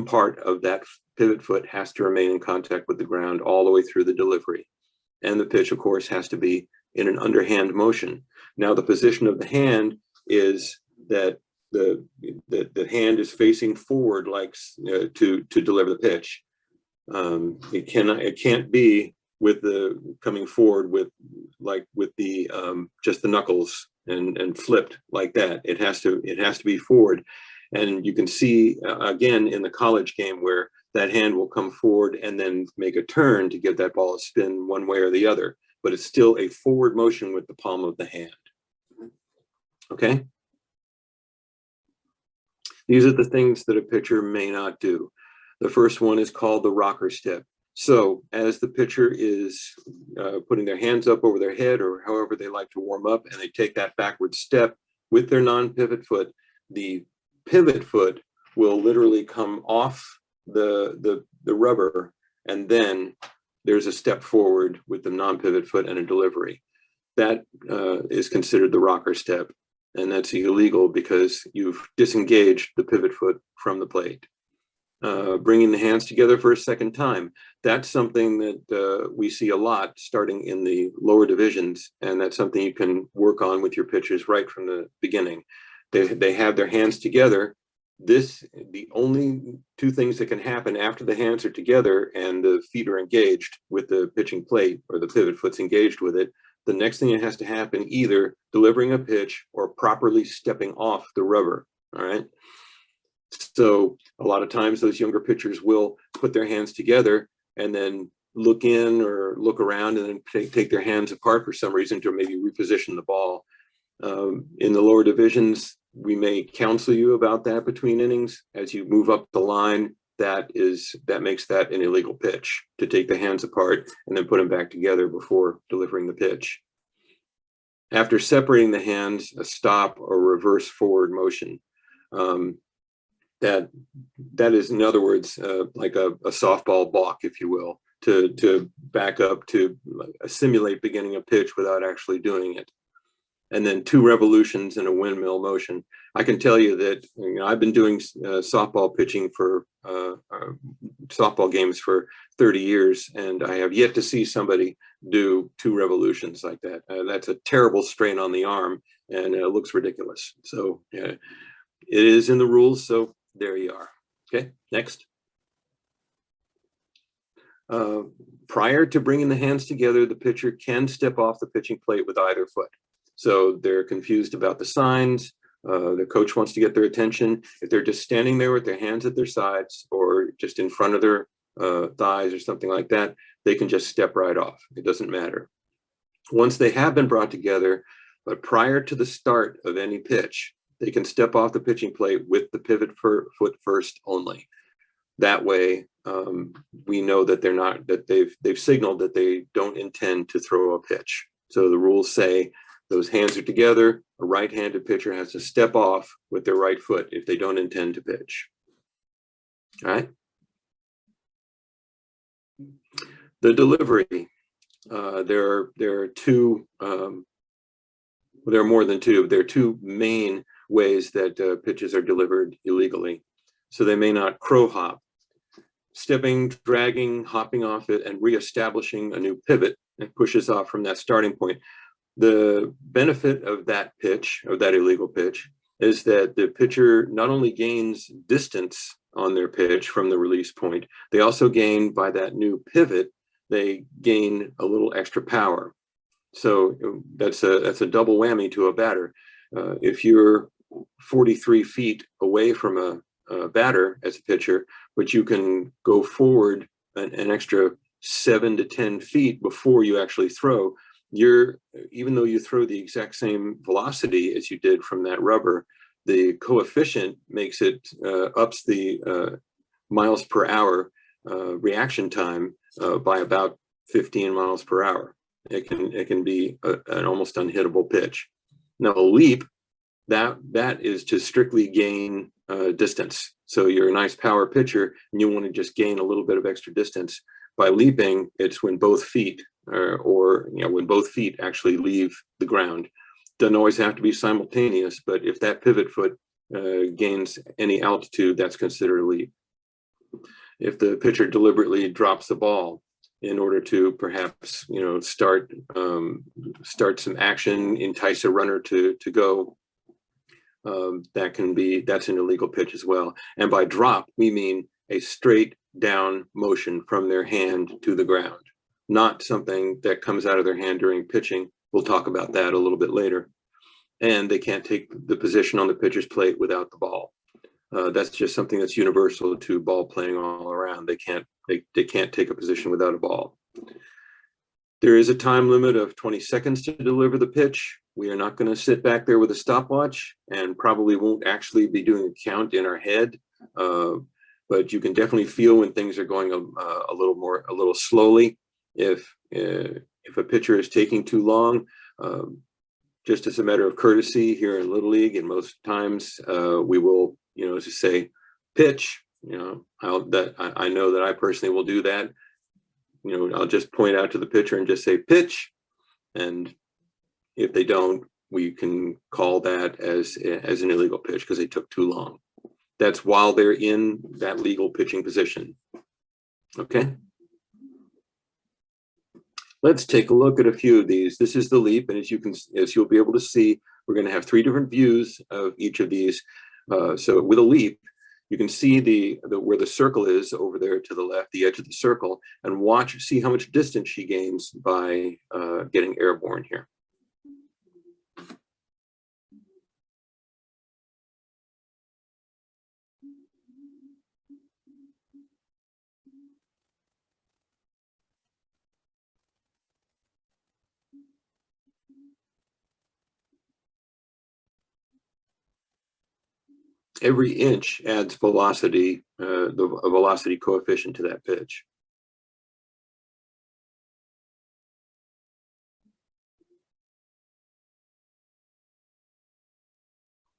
part of that pivot foot has to remain in contact with the ground all the way through the delivery. And the pitch, of course, has to be in an underhand motion. Now, the position of the hand is that the hand is facing forward, like to deliver the pitch. It can't be with the coming forward with the just the knuckles and flipped like that. It has to be forward. And you can see again in the college game where that hand will come forward and then make a turn to give that ball a spin one way or the other, but it's still a forward motion with the palm of the hand. Okay. These are the things that a pitcher may not do. The first one is called the rocker step. So as the pitcher is putting their hands up over their head, or however they like to warm up, and they take that backward step with their non-pivot foot, the pivot foot will literally come off the rubber, and then there's a step forward with the non-pivot foot and a delivery. That is considered the rocker step, and that's illegal because you've disengaged the pivot foot from the plate. Bringing the hands together for a second time, that's something that we see a lot starting in the lower divisions, and that's something you can work on with your pitchers right from the beginning. They have their hands together. The only two things that can happen after the hands are together and the feet are engaged with the pitching plate, or the pivot foot's engaged with it, the next thing that has to happen, either delivering a pitch or properly stepping off the rubber. All right. So a lot of times those younger pitchers will put their hands together and then look in or look around and then take their hands apart for some reason to maybe reposition the ball. In the lower divisions, we may counsel you about that between innings. As you move up the line, that makes that an illegal pitch, to take the hands apart and then put them back together before delivering the pitch. After separating the hands, a stop or reverse forward motion. That is, in other words, like a softball balk, if you will, to back up, to simulate beginning a pitch without actually doing it. And then 2 revolutions and a windmill motion. I can tell you that I've been doing softball pitching for softball games for 30 years, and I have yet to see somebody do 2 revolutions like that. That's a terrible strain on the arm, and it looks ridiculous. So it is in the rules, so there you are. Okay, next. Prior to bringing the hands together, the pitcher can step off the pitching plate with either foot. So they're confused about the signs. The coach wants to get their attention. If they're just standing there with their hands at their sides or just in front of their thighs or something like that, they can just step right off. It doesn't matter. Once they have been brought together, but prior to the start of any pitch, they can step off the pitching plate with the pivot foot first only. That way, we know that they've signaled that they don't intend to throw a pitch. So the rules say those hands are together. A right-handed pitcher has to step off with their right foot if they don't intend to pitch. All right. The delivery. There are two. There are more than two. There are 2 main ways that pitches are delivered illegally. So they may not crow hop. Stepping, dragging, hopping off it, and reestablishing a new pivot that pushes off from that starting point. The benefit of that pitch, of that illegal pitch, is that the pitcher not only gains distance on their pitch from the release point, they also gain, by that new pivot, they gain a little extra power. So that's a double whammy to a batter. If you're 43 feet away from a batter as a pitcher, but you can go forward an extra 7 to 10 feet before you actually throw, even though you throw the exact same velocity as you did from that rubber, the coefficient makes it ups the miles per hour reaction time by about 15 miles per hour. It can be an almost unhittable pitch. Now a leap, that is to strictly gain distance. So you're a nice power pitcher and you want to just gain a little bit of extra distance. By leaping, it's when both feet when both feet actually leave the ground. Doesn't always have to be simultaneous, but if that pivot foot gains any altitude, that's considered a leap. If the pitcher deliberately drops the ball in order to perhaps start some action, entice a runner to go, that's an illegal pitch as well. And by drop, we mean a straight down motion from their hand to the ground, not something that comes out of their hand during pitching. We'll talk about that a little bit later. And they can't take the position on the pitcher's plate without the ball. That's just something that's universal to ball playing all around. They can't take a position without a ball. There is a time limit of 20 seconds to deliver the pitch. We are not going to sit back there with a stopwatch, and probably won't actually be doing a count in our head. But you can definitely feel when things are going a little slowly. If a pitcher is taking too long, just as a matter of courtesy here in Little League, and most times we will, just say pitch. I know that I personally will do that. I'll just point out to the pitcher and just say pitch, and if they don't, we can call that as an illegal pitch because they took too long. That's while they're in that legal pitching position. Okay. Let's take a look at a few of these. This is the leap, and as you'll be able to see, we're going to have 3 different views of each of these. So with a leap, you can see where the circle is over there to the left, the edge of the circle, and see how much distance she gains by getting airborne here. Every inch adds velocity, a velocity coefficient to that pitch.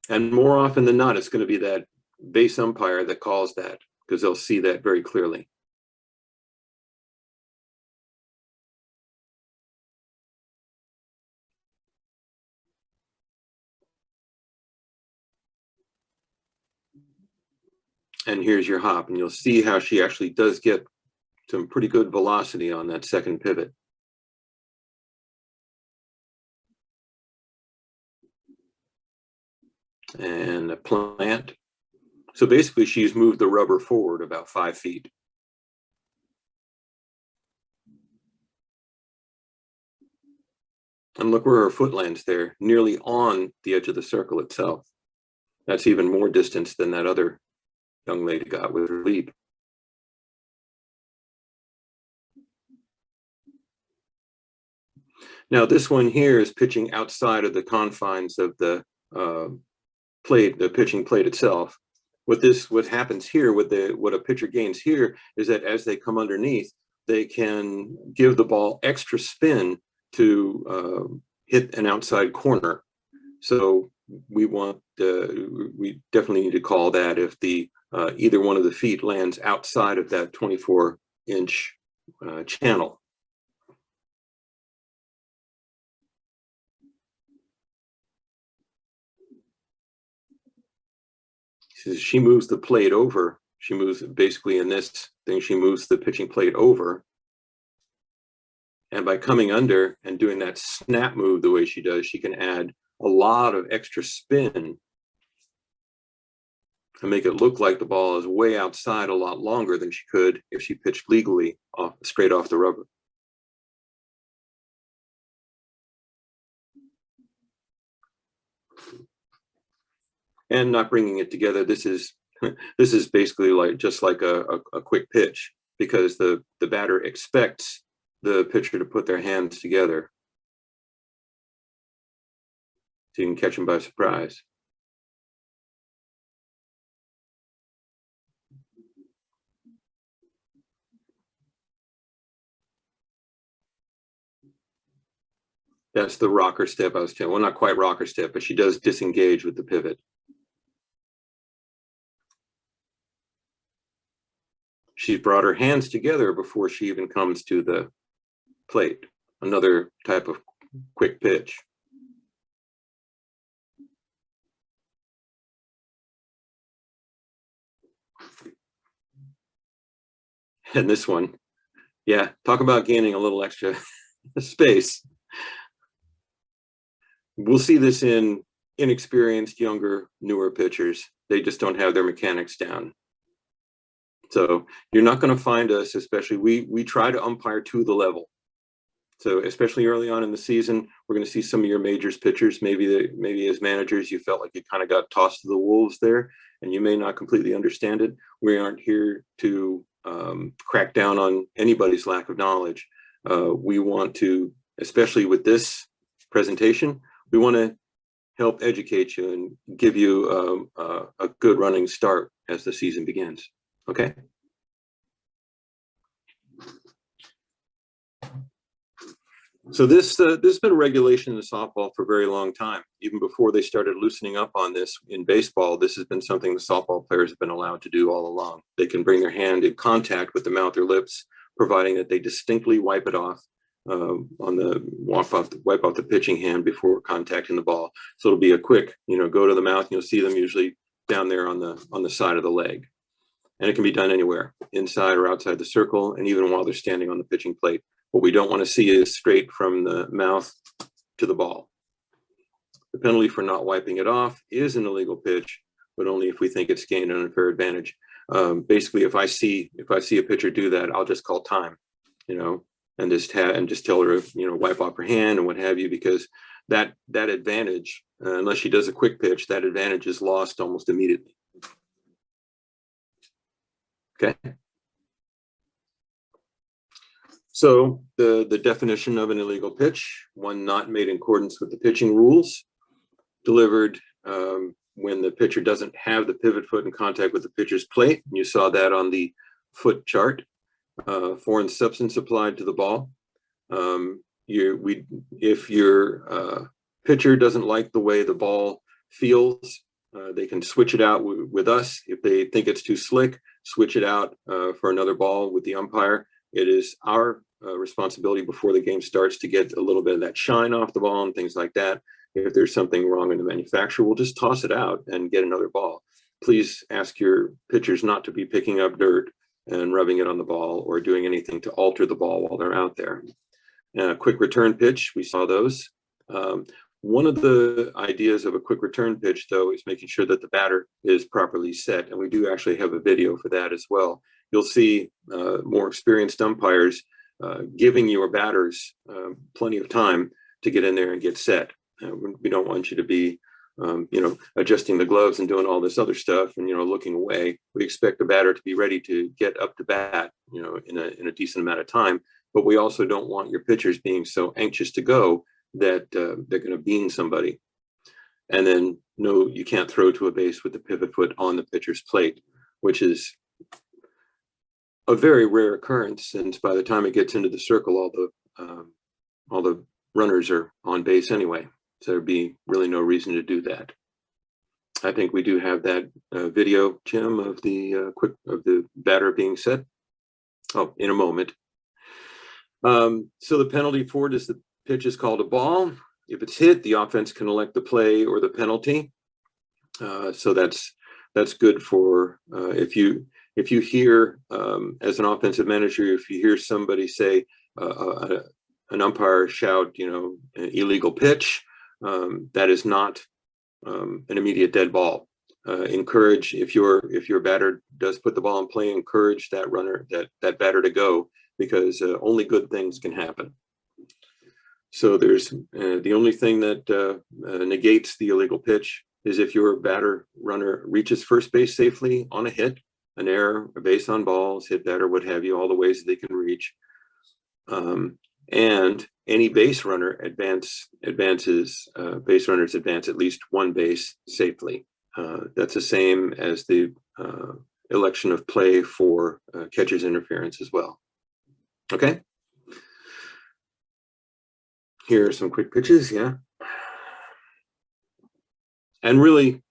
And more often than not, it's going to be that base umpire that calls that, because they'll see that very clearly. And here's your hop, and you'll see how she actually does get some pretty good velocity on that second pivot. And a plant. So basically she's moved the rubber forward about 5 feet. And look where her foot lands there, nearly on the edge of the circle itself. That's even more distance than that other young lady got with her leap. Now this one here is pitching outside of the confines of the plate, the pitching plate itself. What happens here, what a pitcher gains here is that as they come underneath, they can give the ball extra spin to hit an outside corner. So we definitely need to call that if either one of the feet lands outside of that 24-inch channel. She moves the plate over. She moves basically in this thing, she moves the pitching plate over. And by coming under and doing that snap move the way she does, she can add a lot of extra spin and make it look like the ball is way outside a lot longer than she could if she pitched legally straight off the rubber. And not bringing it together, this is basically just like a quick pitch, because the batter expects the pitcher to put their hands together so you can catch them by surprise. That's the rocker step I was telling. Well, not quite rocker step, but she does disengage with the pivot. She's brought her hands together before she even comes to the plate. Another type of quick pitch. And this one, yeah, talk about gaining a little extra space. We'll see this in inexperienced, younger, newer pitchers. They just don't have their mechanics down. So you're not going to find us, especially we try to umpire to the level. So especially early on in the season, we're going to see some of your majors pitchers. Maybe as managers, you felt like you kind of got tossed to the wolves there, and you may not completely understand it. We aren't here to crack down on anybody's lack of knowledge. We want to, especially with this presentation, we want to help educate you and give you a good running start as the season begins. Okay. So this has been a regulation in softball for a very long time. Even before they started loosening up on this in baseball, this has been something the softball players have been allowed to do all along. They can bring their hand in contact with the mouth or lips, providing that they distinctly wipe it off wipe off the pitching hand before contacting the ball. So it'll be a quick, go to the mouth. You'll see them usually down there on the side of the leg, and it can be done anywhere, inside or outside the circle, and even while they're standing on the pitching plate. What we don't want to see is straight from the mouth to the ball. The penalty for not wiping it off is an illegal pitch, but only if we think it's gained an unfair advantage. Basically, if I see a pitcher do that, I'll just call time, and just tell her, wipe off her hand and what have you, because that advantage, unless she does a quick pitch, that advantage is lost almost immediately. Okay. So the definition of an illegal pitch: one not made in accordance with the pitching rules, delivered when the pitcher doesn't have the pivot foot in contact with the pitcher's plate. You saw that on the foot chart. Foreign substance applied to the ball. If your pitcher doesn't like the way the ball feels, they can switch it out with us. If they think it's too slick, switch it out for another ball with the umpire. It is our responsibility before the game starts to get a little bit of that shine off the ball and things like that. If there's something wrong in the manufacturer, we'll just toss it out and get another ball. Please ask your pitchers not to be picking up dirt and rubbing it on the ball or doing anything to alter the ball while they're out there. Quick return pitch, we saw those. One of the ideas of a quick return pitch, though, is making sure that the batter is properly set. And we do actually have a video for that as well. You'll see more experienced umpires giving your batters plenty of time to get in there and get set. We don't want you to be, adjusting the gloves and doing all this other stuff and, looking away. We expect the batter to be ready to get up to bat, in a decent amount of time. But we also don't want your pitchers being so anxious to go that they're going to bean somebody. And then, no, you can't throw to a base with the pivot foot on the pitcher's plate, which is a very rare occurrence, since by the time it gets into the circle, all the runners are on base anyway. So there'd be really no reason to do that. I think we do have that video, Jim, of the batter being set. Oh, in a moment. So the penalty for it is the pitch is called a ball. If it's hit, the offense can elect the play or the penalty. So that's good for if you hear as an offensive manager, if you hear somebody say an umpire shout, an illegal pitch, that is not an immediate dead ball. Encourage, if your batter does put the ball in play, encourage that runner, that batter to go, because only good things can happen. So there's the only thing that negates the illegal pitch is if your runner reaches first base safely on a hit, an error, a base on balls, hit batter, what have you, all the ways that they can reach. And any base runner advances, base runners advance at least one base safely. That's the same as the election of play for catcher's interference as well. Okay. Here are some quick pitches, yeah. And really,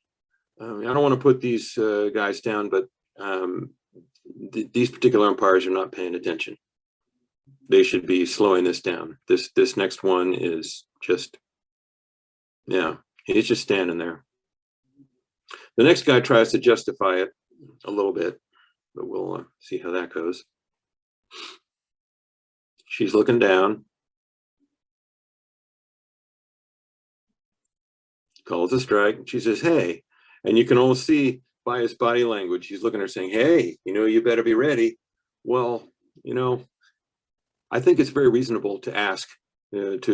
I don't want to put these guys down, but these particular umpires are not paying attention. They should be slowing this down. This next one is just, yeah, he's just standing there. The next guy tries to justify it a little bit, but we'll see how that goes. She's looking down. Calls a strike. She says, hey, and you can almost see by his body language, he's looking at her saying, hey, you better be ready. Well, I think it's very reasonable to ask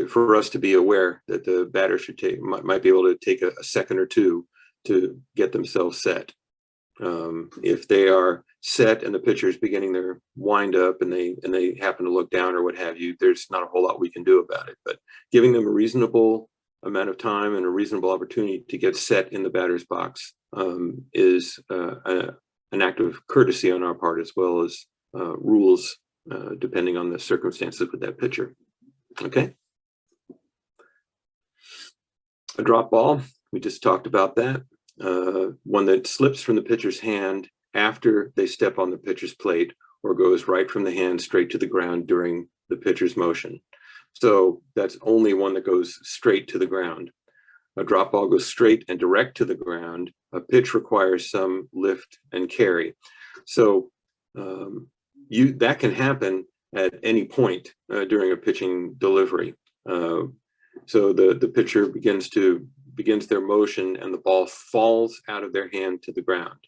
for us to be aware that the batter might be able to take a second or two to get themselves set. If they are set and the pitcher is beginning their wind up and they happen to look down or what have you, there's not a whole lot we can do about it. But giving them a reasonable amount of time and a reasonable opportunity to get set in the batter's box is an act of courtesy on our part, as well as rules depending on the circumstances with that pitcher. Okay. A drop ball, we just talked about that. One that slips from the pitcher's hand after they step on the pitcher's plate, or goes right from the hand straight to the ground during the pitcher's motion. So that's only one that goes straight to the ground. A drop ball goes straight and direct to the ground. A pitch requires some lift and carry. So that can happen at any point during a pitching delivery. So the pitcher begins their motion and the ball falls out of their hand to the ground.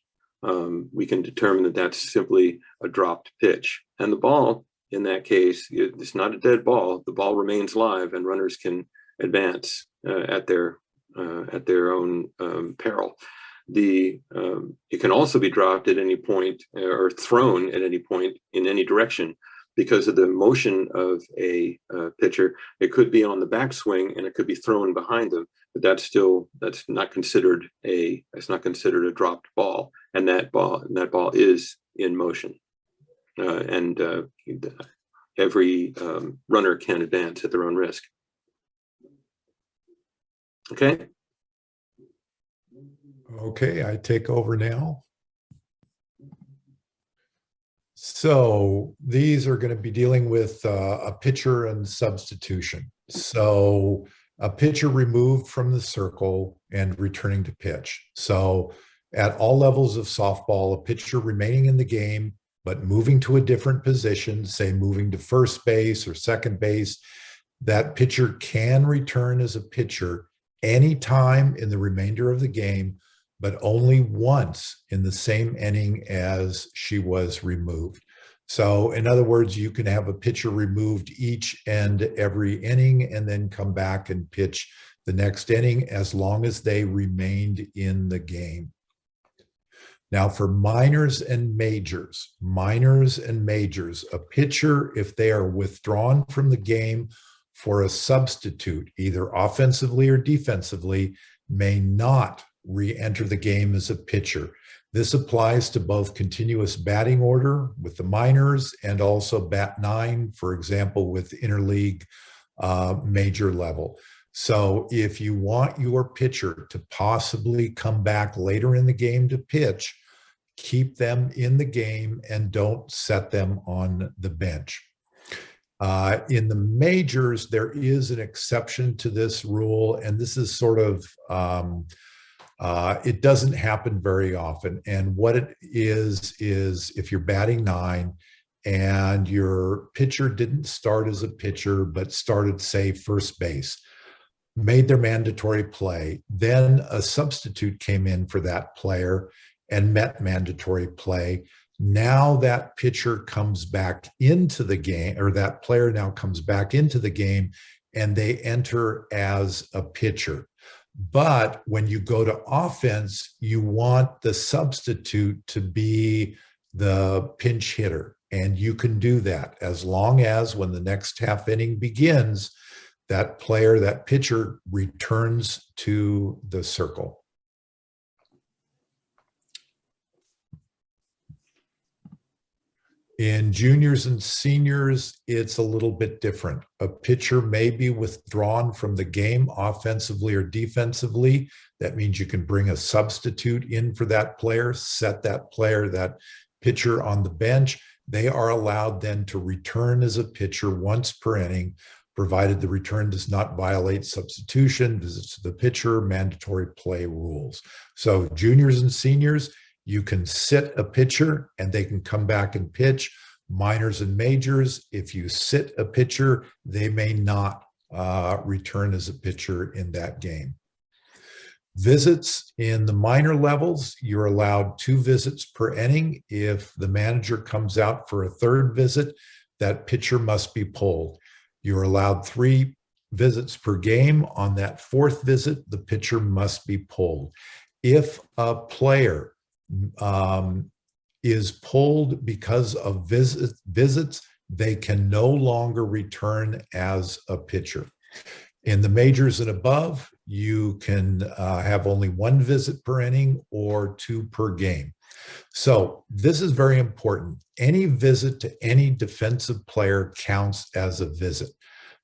We can determine that that's simply a dropped pitch. And the ball, in that case, it's not a dead ball. The ball remains live and runners can advance at their own peril. It can also be dropped at any point or thrown at any point in any direction because of the motion of a pitcher. It could be on the backswing and it could be thrown behind them, but that's not considered a dropped ball, and that ball is in motion, and every runner can advance at their own risk. Okay. Okay, I take over now. So these are going to be dealing with a pitcher and substitution. So a pitcher removed from the circle and returning to pitch. So at all levels of softball, a pitcher remaining in the game, but moving to a different position, say moving to first base or second base, that pitcher can return as a pitcher anytime in the remainder of the game, but only once in the same inning as she was removed. So in other words, you can have a pitcher removed each and every inning and then come back and pitch the next inning as long as they remained in the game. Now for minors and majors, a pitcher, if they are withdrawn from the game for a substitute, either offensively or defensively, may not re-enter the game as a pitcher. This applies to both continuous batting order with the minors and also bat 9, for example, with interleague major level. So if you want your pitcher to possibly come back later in the game to pitch, keep them in the game and don't set them on the bench. In the majors, there is an exception to this rule, and this is sort of it doesn't happen very often. And what it is if you're batting 9 and your pitcher didn't start as a pitcher, but started, say, first base, made their mandatory play, then a substitute came in for that player and met mandatory play. Now that pitcher comes back into the game, or that player now comes back into the game, and they enter as a pitcher. But when you go to offense, you want the substitute to be the pinch hitter. And you can do that as long as when the next half inning begins, that player, that pitcher returns to the circle. In juniors and seniors, it's a little bit different. A pitcher may be withdrawn from the game offensively or defensively. That means you can bring a substitute in for that player, set that player, that pitcher on the bench. They are allowed then to return as a pitcher once per inning, provided the return does not violate substitution, visits to the pitcher, mandatory play rules. So juniors and seniors, you can sit a pitcher and they can come back and pitch. Minors and majors, if you sit a pitcher, they may not return as a pitcher in that game. Visits in the minor levels, you're allowed 2 visits per inning. If the manager comes out for a 3rd visit, that pitcher must be pulled. You're allowed 3 visits per game. On that 4th visit, the pitcher must be pulled. If a player is pulled because of visits, they can no longer return as a pitcher. In the majors and above, you can have only 1 visit per inning or 2 per game. So this is very important. Any visit to any defensive player counts as a visit.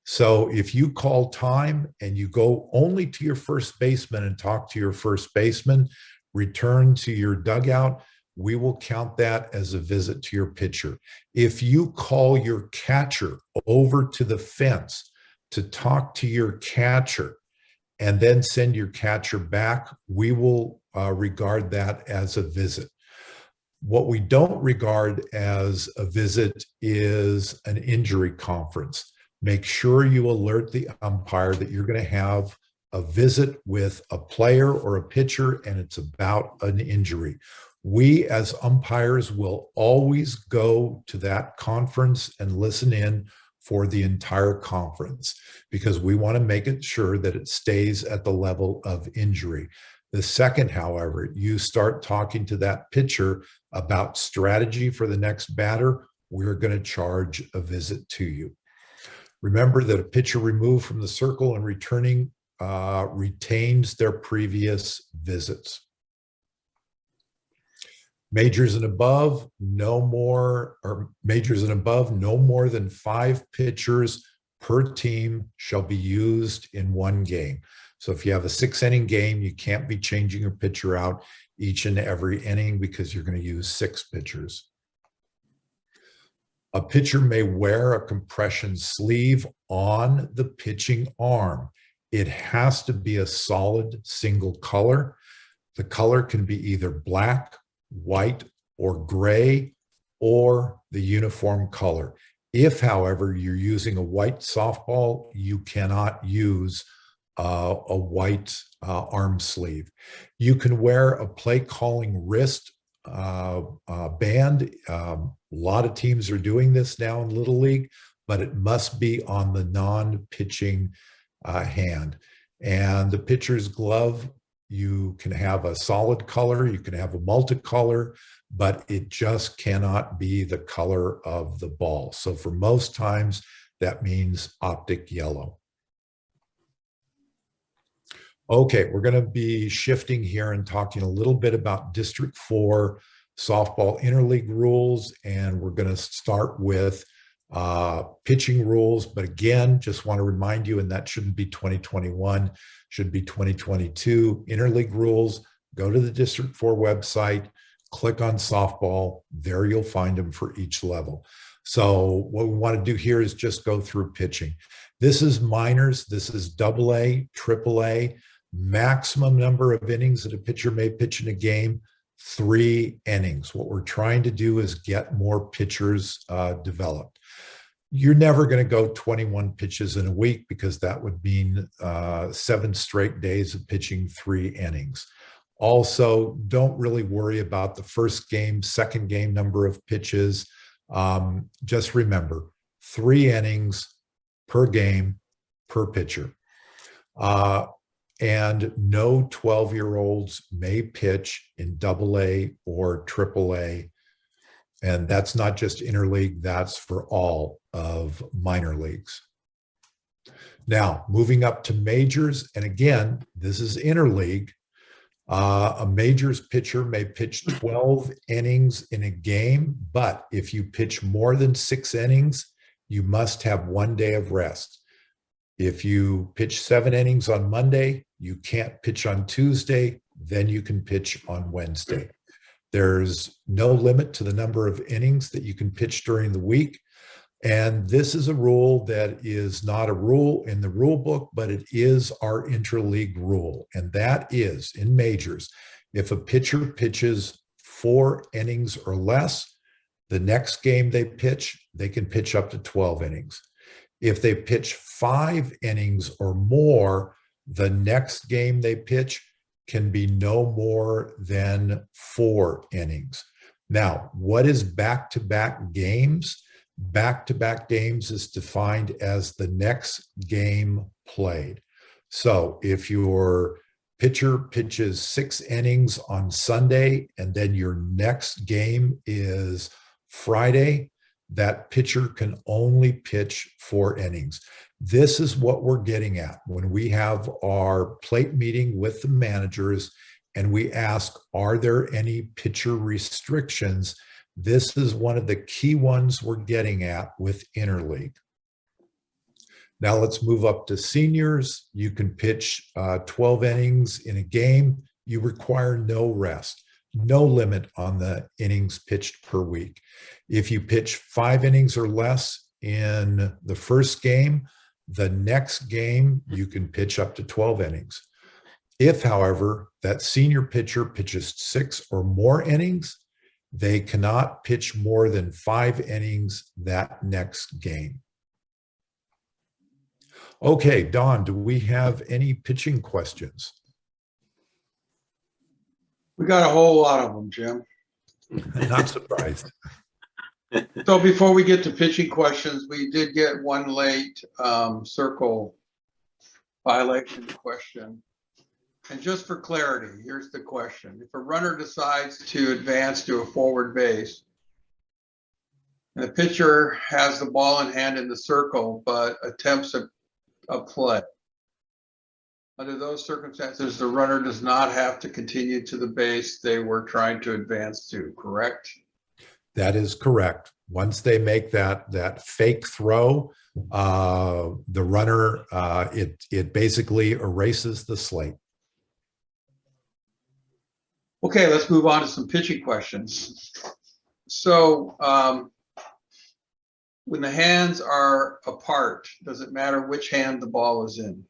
So if you call time and you go only to your first baseman and talk to your first baseman, return to your dugout, we will count that as a visit to your pitcher. If you call your catcher over to the fence to talk to your catcher and then send your catcher back, we will regard that as a visit. What we don't regard as a visit is an injury conference. Make sure you alert the umpire that you're going to have a visit with a player or a pitcher and it's about an injury. We as umpires will always go to that conference and listen in for the entire conference because we want to make it sure that it stays at the level of injury. The second, however, you start talking to that pitcher about strategy for the next batter, we're going to charge a visit to you. Remember that a pitcher removed from the circle and returning retains their previous visits. Majors and above, no more than 5 pitchers per team shall be used in 1 game. So if you have a 6-inning game, you can't be changing your pitcher out each and every inning because you're going to use 6 pitchers. A pitcher may wear a compression sleeve on the pitching arm. It has to be a solid single color. The color can be either black, white, or gray, or the uniform color. If, however, you're using a white softball, you cannot use a white arm sleeve. You can wear a play calling wrist band. A lot of teams are doing this now in Little League, but it must be on the non-pitching hand. And the pitcher's glove, you can have a solid color, you can have a multicolor, but it just cannot be the color of the ball. So for most times, that means optic yellow. Okay, we're going to be shifting here and talking a little bit about District 4 softball interleague rules, and we're going to start with pitching rules. But again, just want to remind you, and that shouldn't be 2021, should be 2022. Interleague rules, go to the District 4 website, click on softball, there you'll find them for each level. So what we want to do here is just go through pitching. This is minors, this is AA, AAA. Maximum number of innings that a pitcher may pitch in a game, 3 innings. What we're trying to do is get more pitchers developed. You're never going to go 21 pitches in a week because that would mean 7 straight days of pitching 3 innings. Also, don't really worry about the first game, second game number of pitches. Just remember, 3 innings per game per pitcher. And no 12-year-olds may pitch in AA or AAA. And that's not just interleague, that's for all of minor leagues. Now, moving up to majors, and again, this is interleague. A majors pitcher may pitch 12 innings in a game, but if you pitch more than 6 innings, you must have 1 day of rest. If you pitch 7 innings on Monday, you can't pitch on Tuesday, then you can pitch on Wednesday. There's no limit to the number of innings that you can pitch during the week. And this is a rule that is not a rule in the rule book, but it is our interleague rule. And that is, in majors, if a pitcher pitches 4 innings or less, the next game they pitch, they can pitch up to 12 innings. If they pitch 5 innings or more, the next game they pitch can be no more than 4 innings. Now, what is back-to-back games? Back-to-back games is defined as the next game played. So if your pitcher pitches 6 innings on Sunday and then your next game is Friday, that pitcher can only pitch 4 innings. This is what we're getting at when we have our plate meeting with the managers and we ask, are there any pitcher restrictions? This is one of the key ones we're getting at with Interleague. Now let's move up to seniors. You can pitch 12 innings in a game. You require no rest, no limit on the innings pitched per week. If you pitch 5 innings or less in the first game, the next game you can pitch up to 12 innings. If, however, that senior pitcher pitches 6 or more innings, they cannot pitch more than 5 innings that next game. Okay, Don, do we have any pitching questions? We got a whole lot of them, Jim. Not surprised. So before we get to pitching questions, we did get one late circle violation question. And just for clarity, here's the question. If a runner decides to advance to a forward base, and the pitcher has the ball in hand in the circle, but attempts a play, under those circumstances, the runner does not have to continue to the base they were trying to advance to, correct? That is correct. Once they make that fake throw, the runner, it basically erases the slate. Okay, let's move on to some pitching questions. So when the hands are apart, does it matter which hand the ball is in?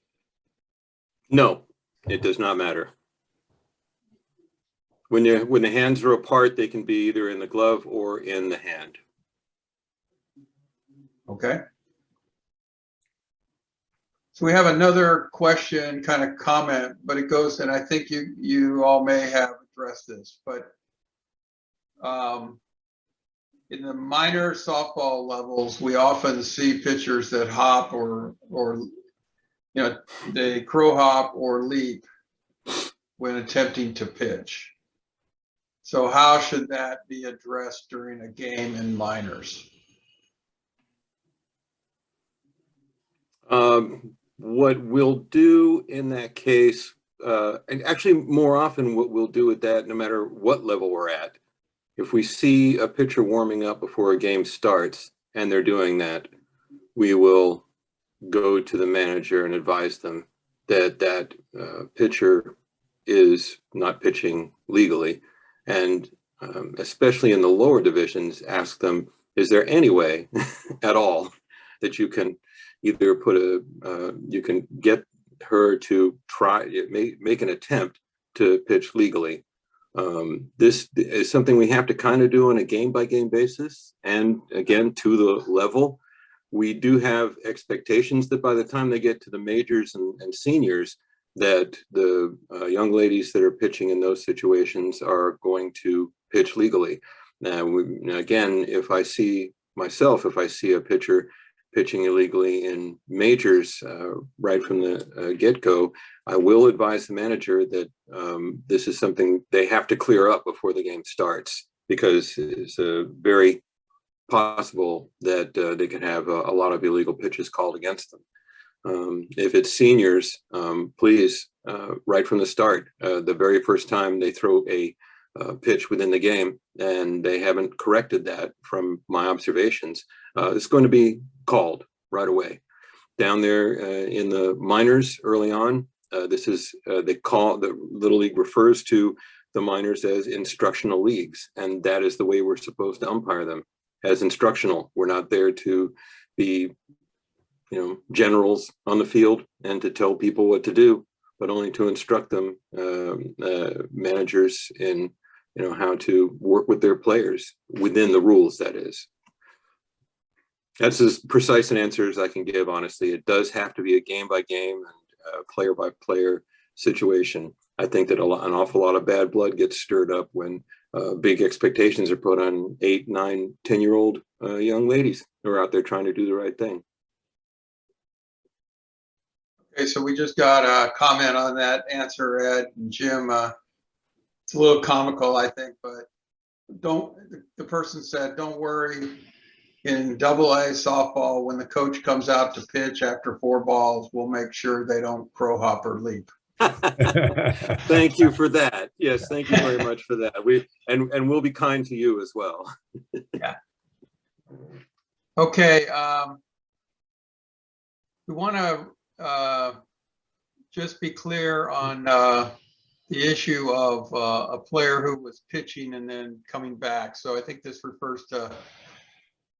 No, it does not matter. When the hands are apart, they can be either in the glove or in the hand. Okay. So we have another question, kind of comment, but it goes, and I think you all may have addressed this, but in the minor softball levels, we often see pitchers that hop or you know, they crow hop or leap when attempting to pitch. So how should that be addressed during a game in minors? What we'll do in that case, and actually more often what we'll do with that, no matter what level we're at, if we see a pitcher warming up before a game starts and they're doing that, we will go to the manager and advise them that that pitcher is not pitching legally. And especially in the lower divisions, ask them, is there any way at all that you can either put you can get her to try, make an attempt to pitch legally. This is something we have to kind of do on a game-by-game basis. And again, to the level, we do have expectations that by the time they get to the majors and seniors, that the young ladies that are pitching in those situations are going to pitch legally. Now, again, if I see a pitcher pitching illegally in majors right from the get-go, I will advise the manager that this is something they have to clear up before the game starts, because it's very possible that they can have a lot of illegal pitches called against them. If it's seniors, please, right from the start, the very first time they throw a pitch within the game and they haven't corrected that from my observations, it's going to be called right away. Down there in the minors early on, this is, the Little League refers to the minors as instructional leagues, and that is the way we're supposed to umpire them, as instructional. We're not there to be, generals on the field and to tell people what to do, but only to instruct them, managers, in how to work with their players within the rules, that is. That's as precise an answer as I can give, honestly. It does have to be a game-by-game and player-by-player situation. I think that an awful lot of bad blood gets stirred up when big expectations are put on 8, 9, 10-year-old young ladies who are out there trying to do the right thing. Okay, so we just got a comment on that answer, Ed and Jim. It's a little comical, I think, but the person said, don't worry, in AA softball, when the coach comes out to pitch after 4 balls, we'll make sure they don't crow hop or leap. Thank you for that. Yes, thank you very much for that. And we'll be kind to you as well. Yeah. Okay. We want to just be clear on the issue of a player who was pitching and then coming back. So I think this refers to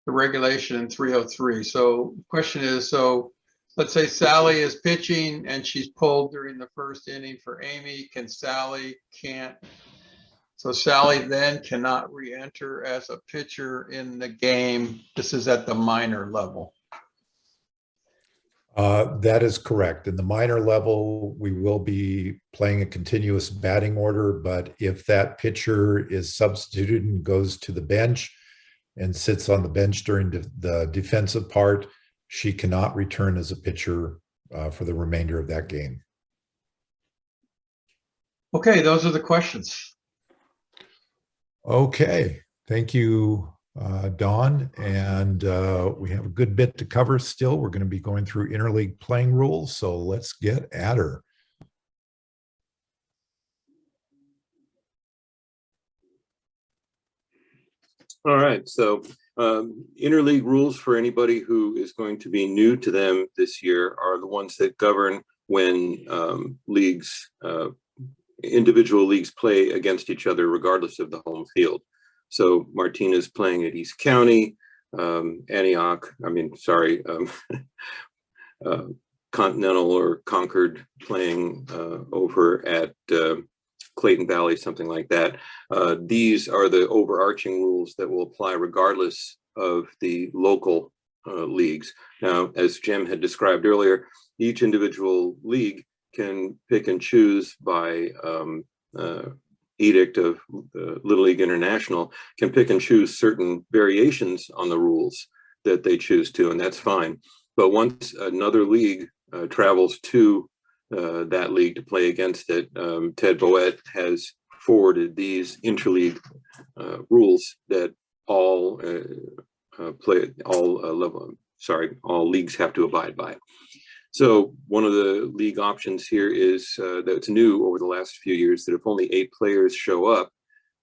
the regulation in 303. So the question is, so let's say Sally is pitching and she's pulled during the first inning for Amy. So Sally then cannot re-enter as a pitcher in the game. This is at the minor level. That is correct. In the minor level, we will be playing a continuous batting order, but if that pitcher is substituted and goes to the bench and sits on the bench during the defensive part, she cannot return as a pitcher for the remainder of that game. Okay, those are the questions. Okay, thank you, Dawn. And we have a good bit to cover still. We're going to be going through interleague playing rules, so let's get at her. All right, so interleague rules for anybody who is going to be new to them this year are the ones that govern when individual leagues play against each other regardless of the home field. So Martina's playing at East County, Continental or Concord playing over at Clayton Valley, something like that. These are the overarching rules that will apply regardless of the local leagues. Now, as Jim had described earlier, each individual league can pick and choose by edict of Little League International, can pick and choose certain variations on the rules that they choose to, and that's fine. But once another league travels to that league to play against it, Ted Boet has forwarded these interleague rules that all leagues have to abide by. So one of the league options here is that's new over the last few years, that if only 8 players show up,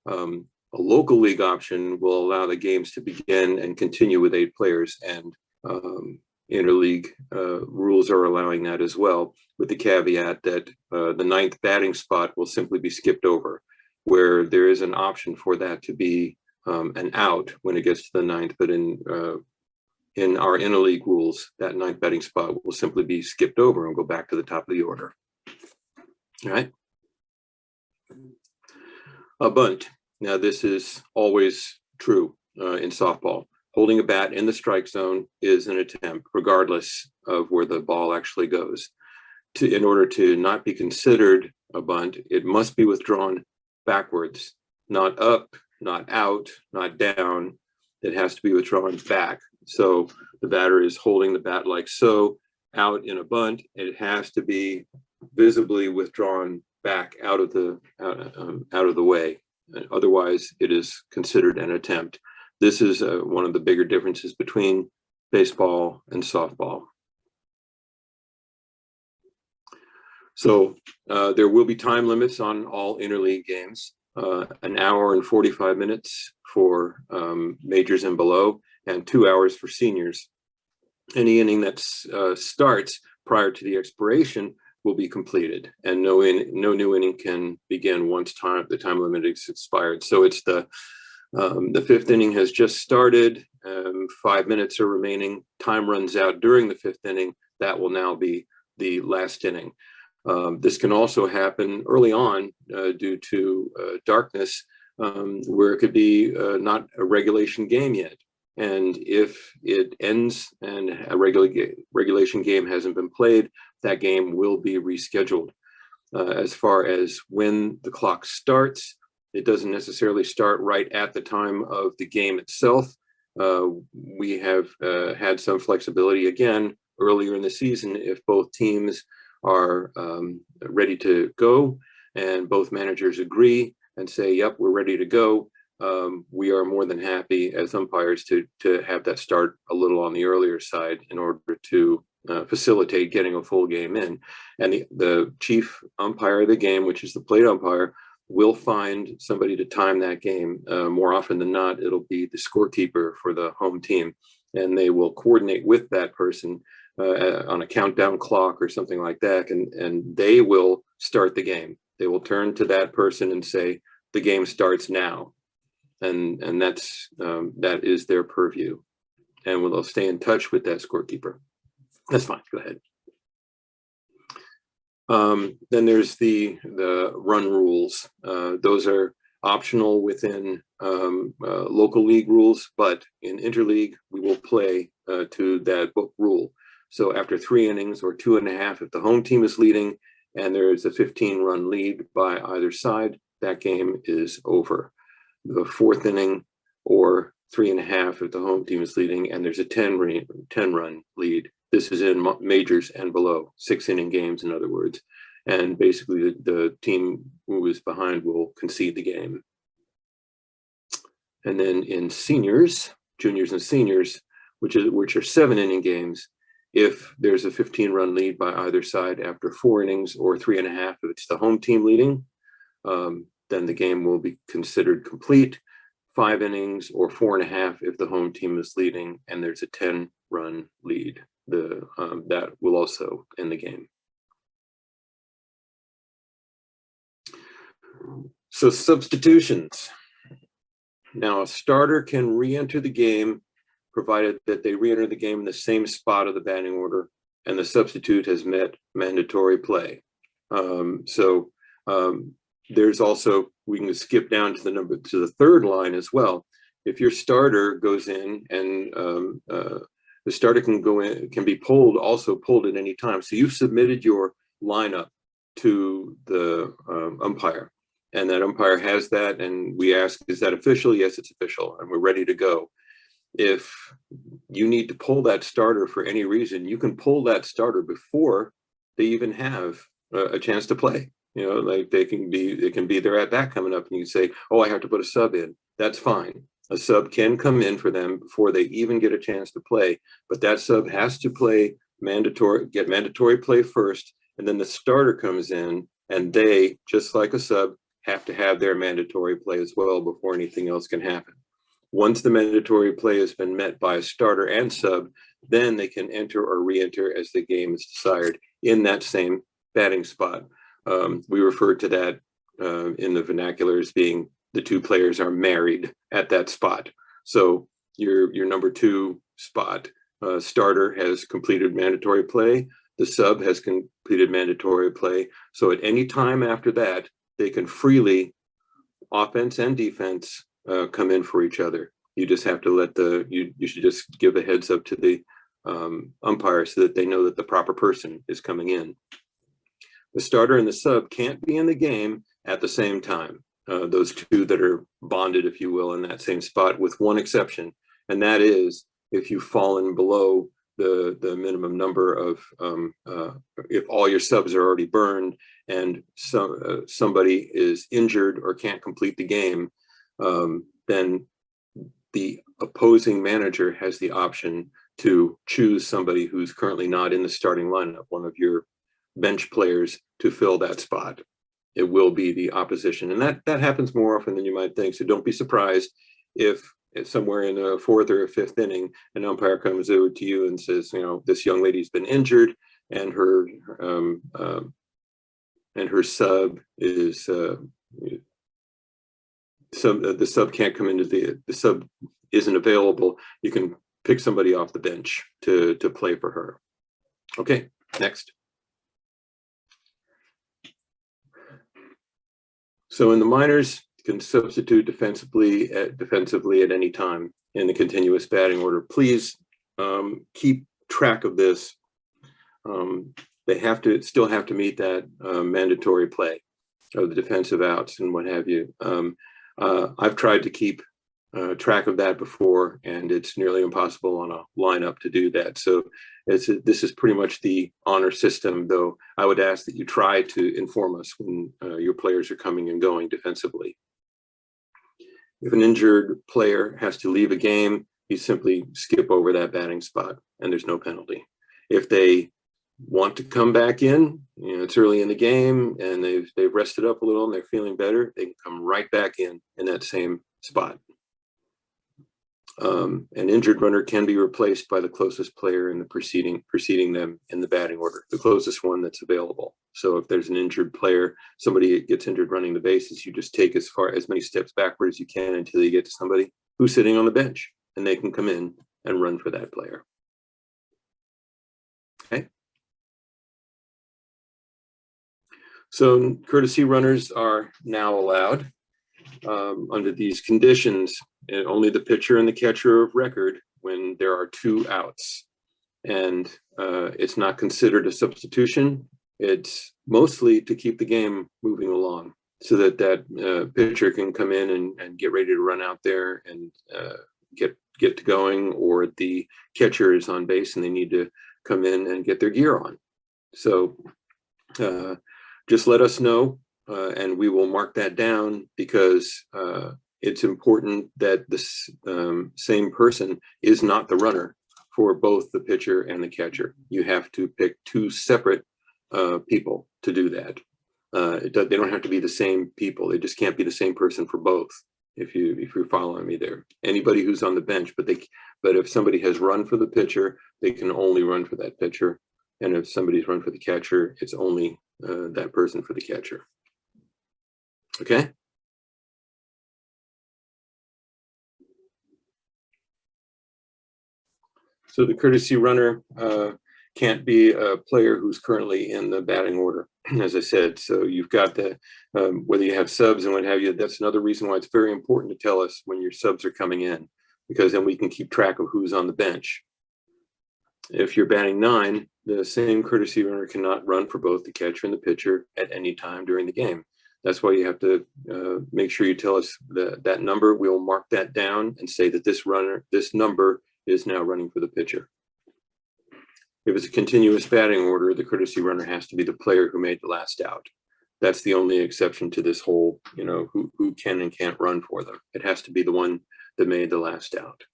a local league option will allow the games to begin and continue with 8 players, and interleague rules are allowing that as well, with the caveat that the 9th batting spot will simply be skipped over, where there is an option for that to be an out when it gets to the 9th, but in our interleague rules, that 9th batting spot will simply be skipped over and go back to the top of the order. All right. A bunt. Now, this is always true in softball. Holding a bat in the strike zone is an attempt, regardless of where the ball actually goes. In order to not be considered a bunt, it must be withdrawn backwards, not up, not out, not down. It has to be withdrawn back. So the batter is holding the bat like so out in a bunt. It has to be visibly withdrawn back out of the way. Otherwise, it is considered an attempt. This is one of the bigger differences between baseball and softball. So there will be time limits on all interleague games, an hour and 45 minutes for majors and below, and 2 hours for seniors. Any inning that starts prior to the expiration will be completed, and no new inning can begin once the time limit is expired. So it's the 5th inning has just started, 5 minutes are remaining, time runs out during the 5th inning, that will now be the last inning. This can also happen early on due to darkness, where it could be not a regulation game yet. And if it ends and a regulation game hasn't been played, that game will be rescheduled. As far as when the clock starts, it doesn't necessarily start right at the time of the game itself. We have had some flexibility again earlier in the season if both teams are ready to go and both managers agree and say, yep, we're ready to go. we are more than happy as umpires to have that start a little on the earlier side in order to facilitate getting a full game in. And the chief umpire of the game, which is the plate umpire, will find somebody to time that game. More often than not, it'll be the scorekeeper for the home team, and they will coordinate with that person on a countdown clock or something like that, and they will start the game. They will turn to that person and say, the game starts now. And that is their purview, and we'll stay in touch with that scorekeeper. That's fine. Go ahead. Then there's the run rules. Those are optional within local league rules, but in interleague we will play to that book rule. So after 3 innings or 2.5, if the home team is leading and there is a 15-run lead by either side, that game is over. The 4th inning or 3.5 if the home team is leading and there's a 10-run lead. This is in majors and below, 6-inning games, in other words. And basically the team who is behind will concede the game. And then in seniors, juniors and seniors, which are 7-inning games, if there's a 15-run lead by either side after 4 innings or 3.5 if it's the home team leading, then the game will be considered complete. 5 innings or 4.5 if the home team is leading and there's a 10-run lead. That will also end the game. So substitutions. Now a starter can re-enter the game provided that they re-enter the game in the same spot of the batting order and the substitute has met mandatory play. There's also, we can skip down to the 3rd line as well. If your starter goes in and the starter can be pulled at any time. So you've submitted your lineup to the umpire, and that umpire has that, and we ask, is that official? Yes, it's official, and we're ready to go. If you need to pull that starter for any reason, you can pull that starter before they even have a chance to play. You know, like it can be their at bat coming up and you say, oh, I have to put a sub in. That's fine. A sub can come in for them before they even get a chance to play, but that sub has to get mandatory play first, and then the starter comes in and they, just like a sub, have to have their mandatory play as well before anything else can happen. Once the mandatory play has been met by a starter and sub, then they can enter or re-enter as the game is desired in that same batting spot. We refer to that in the vernacular as being the 2 players are married at that spot. So your number 2 spot, starter has completed mandatory play, the sub has completed mandatory play. So at any time after that, they can freely, offense and defense, come in for each other. You just have to you should just give a heads up to the umpire so that they know that the proper person is coming in. The starter and the sub can't be in the game at the same time. Those 2 that are bonded, if you will, in that same spot, with one exception, and that is if you've fallen below the minimum number of, if all your subs are already burned and somebody is injured or can't complete the game, then the opposing manager has the option to choose somebody who's currently not in the starting lineup, one of your bench players, to fill that spot. It will be the opposition, and that happens more often than you might think. So don't be surprised if somewhere in the 4th or 5th inning, an umpire comes over to you and says, you know, this young lady's been injured, and her sub is the sub can't come into the sub isn't available. You can pick somebody off the bench to play for her. Okay, next. So in the minors, you can substitute defensively at any time in the continuous batting order. Please keep track of this. They still have to meet that mandatory play of the defensive outs and what have you. I've tried to keep track of that before, and it's nearly impossible on a lineup to do that. So this is pretty much the honor system, though I would ask that you try to inform us when your players are coming and going defensively. If an injured player has to leave a game, you simply skip over that batting spot and there's no penalty. If they want to come back in, it's early in the game and they've rested up a little and they're feeling better, they can come right back in that same spot. An injured runner can be replaced by the closest player in the preceding them in the batting order, the closest one that's available. So if there's an injured player, somebody gets injured running the bases, you just take as many steps backward as you can until you get to somebody who's sitting on the bench, and they can come in and run for that player. Okay. So courtesy runners are now allowed under these conditions. Only the pitcher and the catcher of record when there are 2 outs, and it's not considered a substitution. It's mostly to keep the game moving along so that pitcher can come in and get ready to run out there and get to going, or the catcher is on base and they need to come in and get their gear on. So just let us know and we will mark that down, because it's important that this same person is not the runner for both the pitcher and the catcher. You have to pick 2 separate people to do that. They don't have to be the same people. They just can't be the same person for both. If you're following me there, anybody who's on the bench, but if somebody has run for the pitcher, they can only run for that pitcher. And if somebody's run for the catcher, it's only that person for the catcher. Okay. So the courtesy runner can't be a player who's currently in the batting order, as I said. So you've got the, whether you have subs and what have you, that's another reason why it's very important to tell us when your subs are coming in, because then we can keep track of who's on the bench. If you're batting 9, the same courtesy runner cannot run for both the catcher and the pitcher at any time during the game. That's why you have to make sure you tell us that number. We'll mark that down and say that this number is now running for the pitcher. If it's a continuous batting order, the courtesy runner has to be the player who made the last out. That's the only exception to this whole, who can and can't run for them. It has to be the one that made the last out.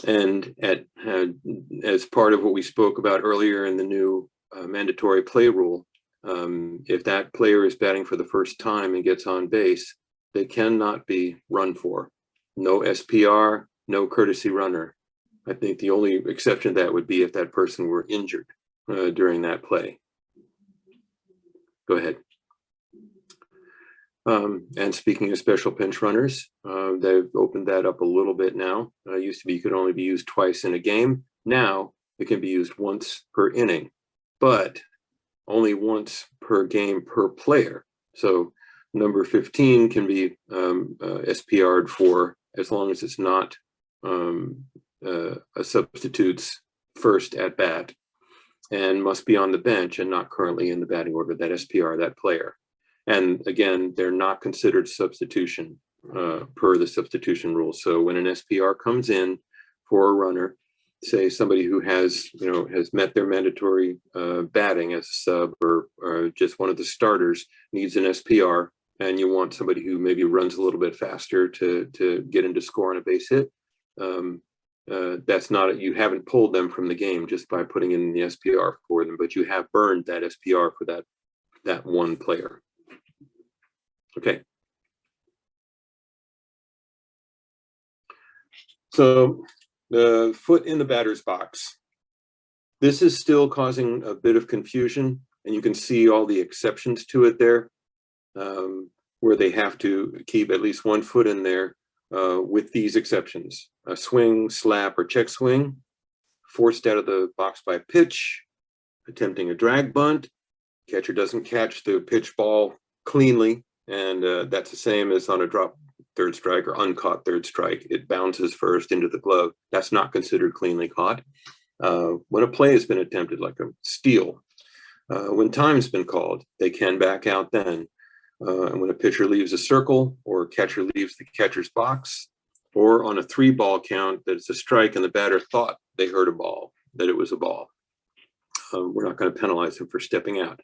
And as part of what we spoke about earlier in the new mandatory play rule, if that player is batting for the first time and gets on base, they cannot be run for. No SPR, no courtesy runner. I think the only exception to that would be if that person were injured during that play. Go ahead. And speaking of special pinch runners, they've opened that up a little bit now. Used to be you could only be used twice in a game. Now it can be used once per inning, but only once per game per player. So number 15 can be SPR'd for as long as it's not a substitute's first at bat, and must be on the bench and not currently in the batting order, that SPR, that player. And again, they're not considered substitution per the substitution rules. So when an SPR comes in for a runner, say somebody who has met their mandatory batting as a sub, or just one of the starters needs an SPR, and you want somebody who maybe runs a little bit faster to get into score on a base hit, that's not, you haven't pulled them from the game just by putting in the SPR for them, but you have burned that SPR for that one player. Okay. So the foot in the batter's box. This is still causing a bit of confusion, and you can see all the exceptions to it there, where they have to keep at least 1 foot in there with these exceptions: a swing, slap, or check swing, forced out of the box by pitch, attempting a drag bunt, catcher doesn't catch the pitch ball cleanly, and that's the same as on a drop third strike or uncaught third strike. It bounces first into the glove. That's not considered cleanly caught. When a play has been attempted, like a steal, when time's been called, they can back out then. And when a pitcher leaves a circle, or catcher leaves the catcher's box, or on a 3-ball count that it's a strike and the batter thought they heard a ball, that it was a ball, we're not going to penalize him for stepping out.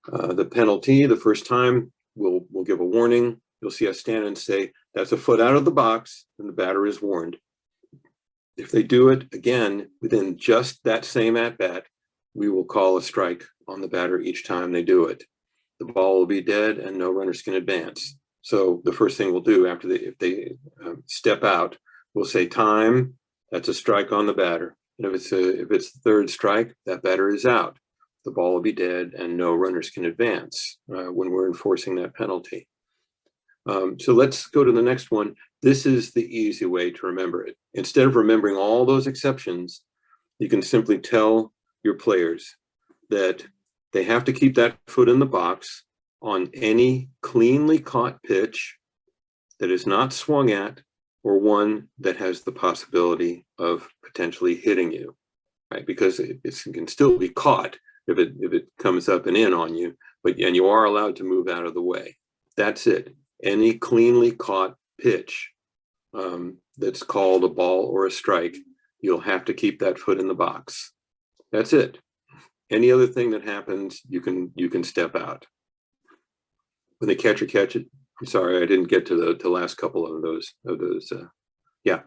The penalty, the first time, we'll give a warning. you'll see us stand and say, that's a foot out of the box, and the batter is warned. If they do it again within just that same at-bat, we will call a strike on the batter each time they do it. The ball will be dead and no runners can advance. So the first thing we'll do after if they step out, we'll say time, that's a strike on the batter. And if it's the third strike, that batter is out. The ball will be dead and no runners can advance when we're enforcing that penalty. So let's go to the next one. This is the easy way to remember it. Instead of remembering all those exceptions, you can simply tell your players that they have to keep that foot in the box on any cleanly caught pitch that is not swung at or one that has the possibility of potentially hitting you, right? Because it can still be caught if it comes up and in on you, and you are allowed to move out of the way. That's it. Any cleanly caught pitch that's called a ball or a strike, you'll have to keep that foot in the box. That's it. Any other thing that happens, you can step out. When the catcher catch it, I'm sorry, I didn't get to the last couple of those. Yeah.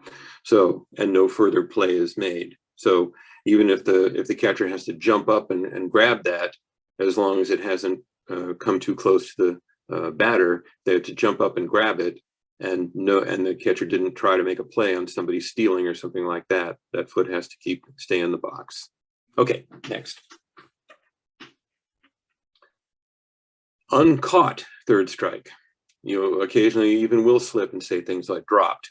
So, and no further play is made. So even if the catcher has to jump up and grab that, as long as it hasn't come too close to the batter, they have to jump up and grab it, and the catcher didn't try to make a play on somebody stealing or something like that. That foot has to stay in the box. Okay, next. Uncaught third strike. You occasionally even will slip and say things like dropped.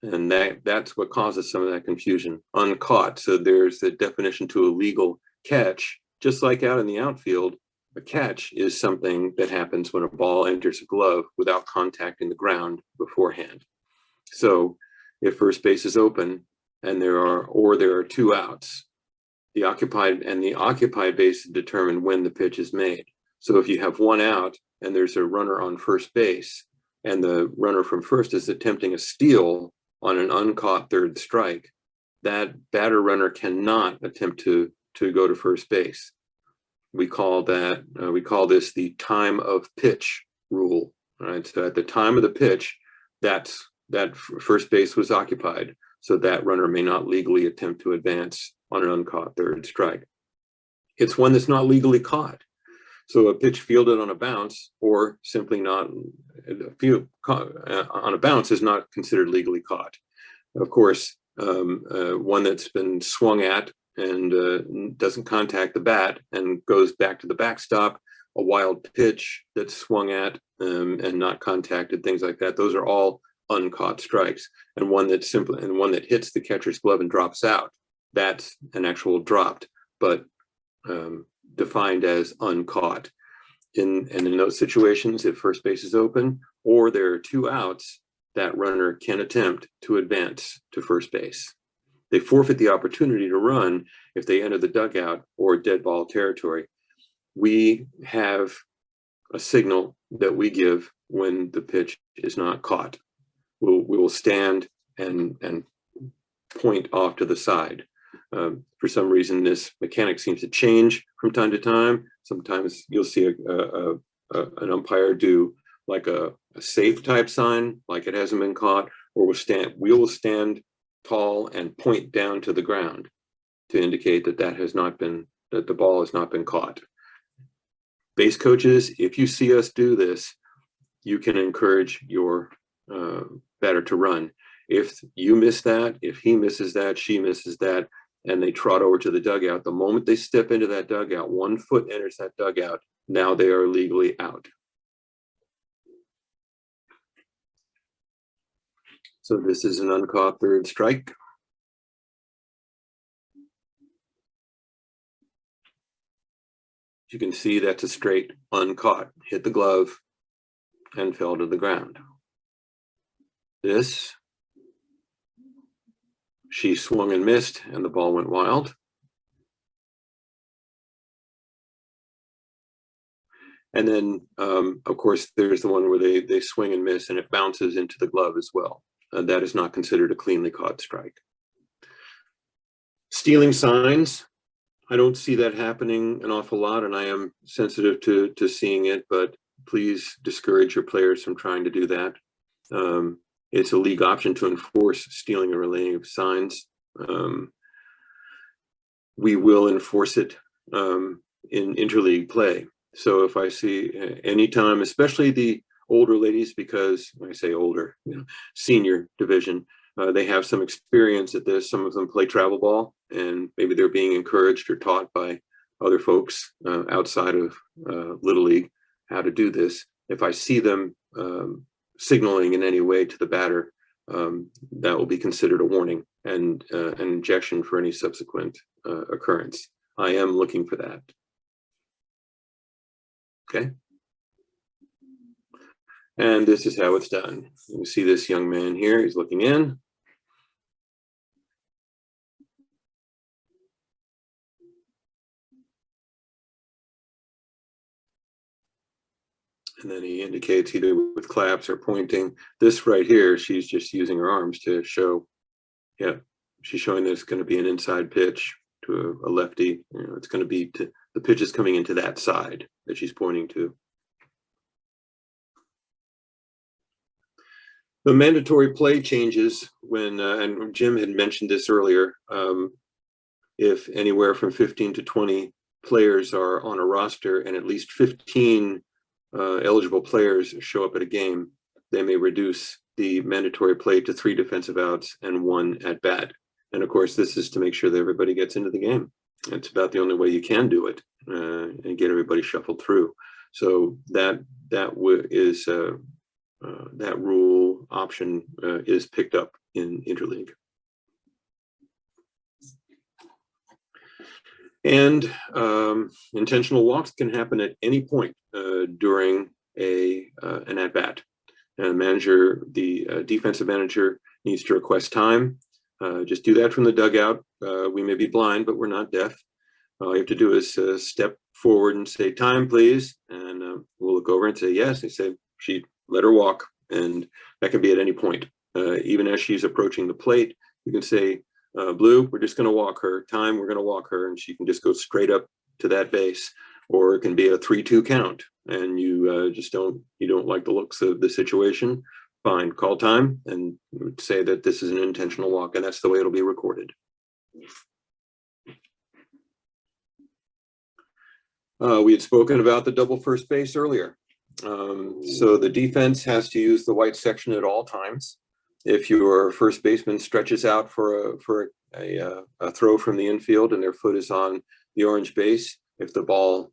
And that's what causes some of that confusion. Uncaught. So there's the definition to a legal catch. Just like out in the outfield, a catch is something that happens when a ball enters a glove without contacting the ground beforehand. So if first base is open and there are two outs, the occupied base determine when the pitch is made. So if you have one out and there's a runner on first base and the runner from first is attempting a steal on an uncaught third strike, that batter runner cannot attempt to go to first base. We call this the time of pitch rule, right? So at the time of the pitch, that first base was occupied, so that runner may not legally attempt to advance on an uncaught third strike. It's one that's not legally caught. So a pitch fielded on a bounce or simply not on a bounce is not considered legally caught. Of course, one that's been swung at and doesn't contact the bat and goes back to the backstop, a wild pitch that's swung at and not contacted, things like that. Those are all uncaught strikes. And one that hits the catcher's glove and drops out, that's an actual dropped, but defined as uncaught. And in those situations, if first base is open or there are two outs, that runner can attempt to advance to first base. They forfeit the opportunity to run if they enter the dugout or dead ball territory. We have a signal that we give when the pitch is not caught. We will stand and point off to the side. For some reason, this mechanic seems to change from time to time. Sometimes you'll see an umpire do like a safe type sign, like it hasn't been caught, or we will stand tall and point down to the ground to indicate that the ball has not been caught. Base coaches, if you see us do this, you can encourage your batter to run. If you miss that, if he misses that, she misses that, and they trot over to the dugout, the moment they step into that dugout, 1 foot enters that dugout, now they are legally out. So this is an uncaught third strike. You can see that's a straight uncaught, hit the glove and fell to the ground. This, she swung and missed and the ball went wild. And then, of course, there's the one where they swing and miss and it bounces into the glove as well. That is not considered a cleanly caught strike. Stealing signs, I don't see that happening an awful lot, and I am sensitive to seeing it, but please discourage your players from trying to do that. It's a league option to enforce stealing or relaying of signs. We will enforce it in interleague play. So if I see anytime, especially the older ladies, because when I say older, senior division, they have some experience at this. Some of them play travel ball, and maybe they're being encouraged or taught by other folks outside of Little League how to do this. If I see them signaling in any way to the batter, that will be considered a warning and an injection for any subsequent occurrence. I am looking for that. Okay. And this is how it's done. You see this young man here, he's looking in. And then he indicates either with claps or pointing. This right here, she's just using her arms to show, yeah, she's showing that it's going to be an inside pitch to a lefty. You know, it's going to be to the pitch is coming into that side that she's pointing to. The mandatory play changes when, and Jim had mentioned this earlier, if anywhere from 15 to 20 players are on a roster and at least 15 eligible players show up at a game, they may reduce the mandatory play to 3 defensive outs and 1 at bat. And of course, this is to make sure that everybody gets into the game. It's about the only way you can do it and get everybody shuffled through. So that rule option is picked up in Interleague. And intentional walks can happen at any point during an at-bat. The defensive manager needs to request time. Just do that from the dugout. We may be blind, but we're not deaf. All you have to do is step forward and say, time, please. And we'll look over and say, yes. They say, she let her walk. And that can be at any point. Even as she's approaching the plate, you can say, Blue, we're just going to walk her. Time, we're going to walk her. And she can just go straight up to that base. Or it can be a 3-2 count. And you don't like the looks of the situation. Fine, call time and say that this is an intentional walk, and that's the way it'll be recorded. We had spoken about the double first base earlier. So the defense has to use the white section at all times. If your first baseman stretches out for a throw from the infield and their foot is on the orange base, if the ball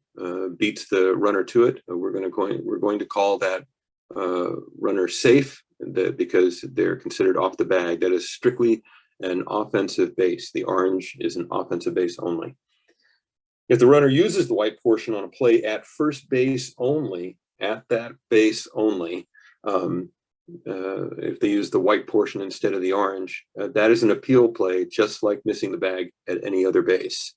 beats the runner to it, we're going to call that runner safe, because they're considered off the bag. That is strictly an offensive base. The orange is an offensive base only. If the runner uses the white portion on a play at first base only, at that base only, if they use the white portion instead of the orange, that is an appeal play, just like missing the bag at any other base.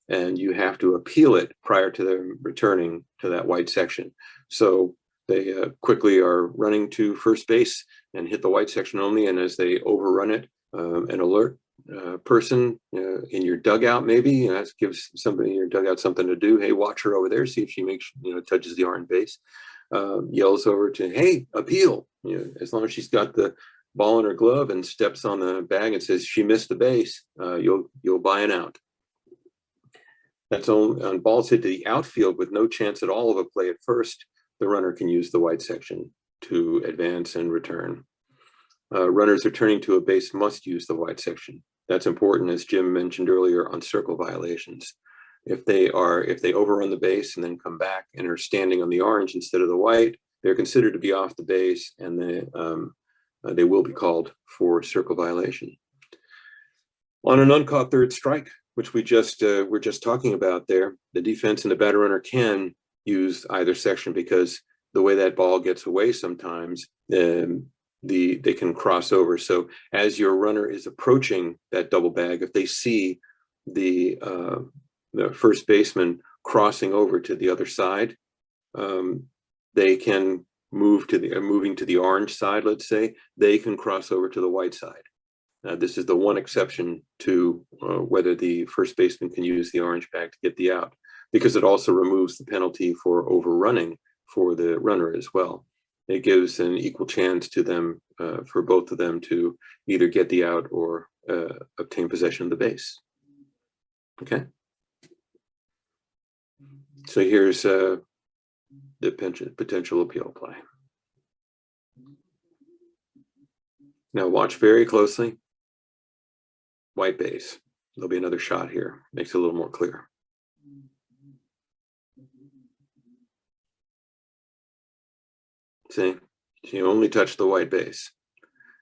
And you have to appeal it prior to them returning to that white section. So they quickly are running to first base and hit the white section only. And as they overrun it, an alert person in your dugout, maybe, that gives somebody in your dugout something to do. Hey, watch her over there, see if she makes, touches the orange base. Yells over to, hey, appeal. As long as she's got the ball in her glove and steps on the bag and says she missed the base, you'll buy an out. That's on balls hit to the outfield with no chance at all of a play at first. The runner can use the white section to advance and return. Runners returning to a base must use the white section. That's important, as Jim mentioned earlier, on circle violations. If they overrun the base and then come back and are standing on the orange instead of the white, they're considered to be off the base, and they will be called for circle violation. On an uncaught third strike, which we're just talking about there, the defense and the batter runner can use either section, because the way that ball gets away sometimes, they can cross over. So as your runner is approaching that double bag, if they see the first baseman crossing over to the other side, they can moving to the orange side, let's say, they can cross over to the white side. This is the one exception to whether the first baseman can use the orange bag to get the out, because it also removes the penalty for overrunning for the runner as well. It gives an equal chance to them, for both of them to either get the out or obtain possession of the base. Okay. So here's the potential appeal play. Now watch very closely. White base. There'll be another shot here. Makes it a little more clear. See, she only touched the white base.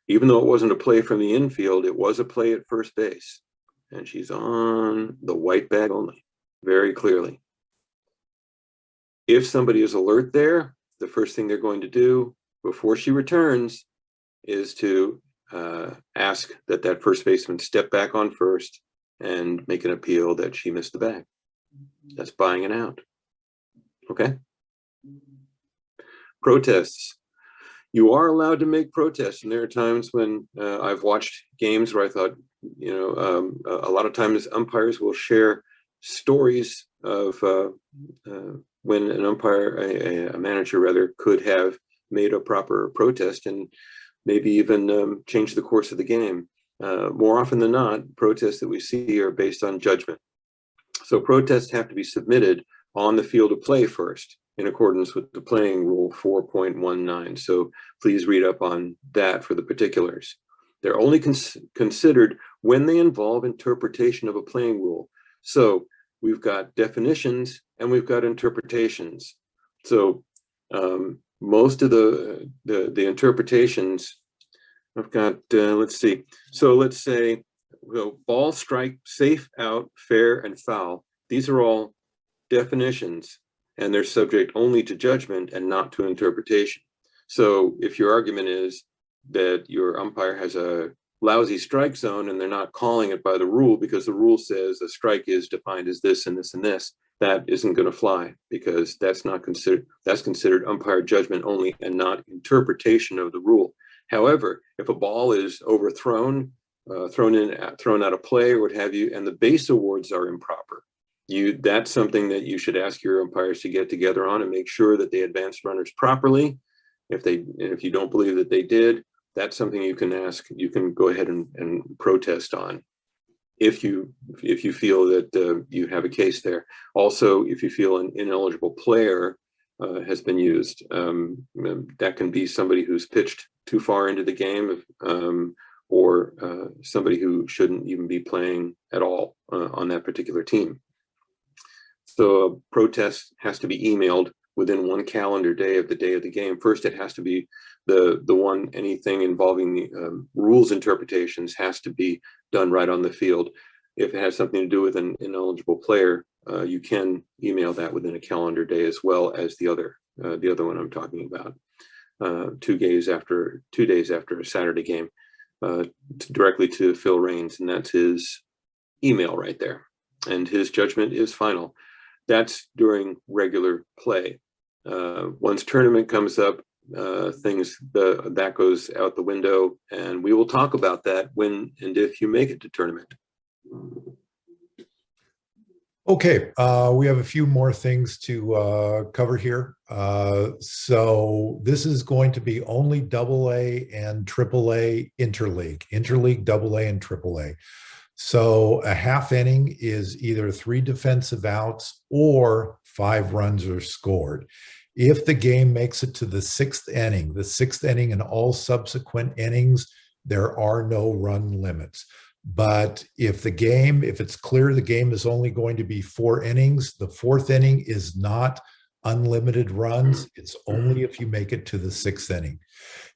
Even though it wasn't a play from the infield, it was a play at first base. And she's on the white bag only, very clearly. If somebody is alert there, the first thing they're going to do before she returns is to ask that that first baseman step back on first and make an appeal that she missed the bag. That's buying it out. Okay. Protests. You are allowed to make protests, and there are times when I've watched games where I thought, you know, a lot of times umpires will share stories of when an umpire, a manager rather, could have made a proper protest and maybe even change the course of the game. More often than not, protests that we see are based on judgment. So protests have to be submitted on the field of play first, in accordance with the playing rule 4.19. So please read up on that for the particulars. They're only considered when they involve interpretation of a playing rule. So we've got definitions and we've got interpretations. So most of the interpretations, I've got, let's see. So let's say, well, ball, strike, safe, out, fair, and foul. These are all definitions, and they're subject only to judgment and not to interpretation. So if your argument is that your umpire has a lousy strike zone and they're not calling it by the rule because the rule says a strike is defined as this and this and this, that isn't going to fly, because that's not considered, that's considered umpire judgment only and not interpretation of the rule. However, if a ball is overthrown, thrown out of play or what have you, and the base awards are improper, that's something that you should ask your umpires to get together on and make sure that they advanced runners properly. If you don't believe that they did, that's something you can ask. You can go ahead and protest on, if you feel that you have a case there. Also, if you feel an ineligible player has been used, that can be somebody who's pitched too far into the game, or somebody who shouldn't even be playing at all on that particular team. So a protest has to be emailed within 1 calendar day of the day of the game. First, it has to be anything involving the rules interpretations has to be done right on the field. If it has something to do with an ineligible player, you can email that within a calendar day, as well as the other one I'm talking about. 2 days after a Saturday game, directly to Phil Raines, and that's his email right there. And his judgment is final. That's during regular play. Once tournament comes up, that goes out the window, and we will talk about that when and if you make it to tournament. Okay, we have a few more things to cover here. So this is going to be only AA and AAA interleague AA and AAA. So a half inning is either 3 defensive outs or 5 runs are scored. If the game makes it to the 6th inning and all subsequent innings, there are no run limits. But if it's clear the game is only going to be 4 innings, the 4th inning is not unlimited runs. It's only if you make it to the 6th inning.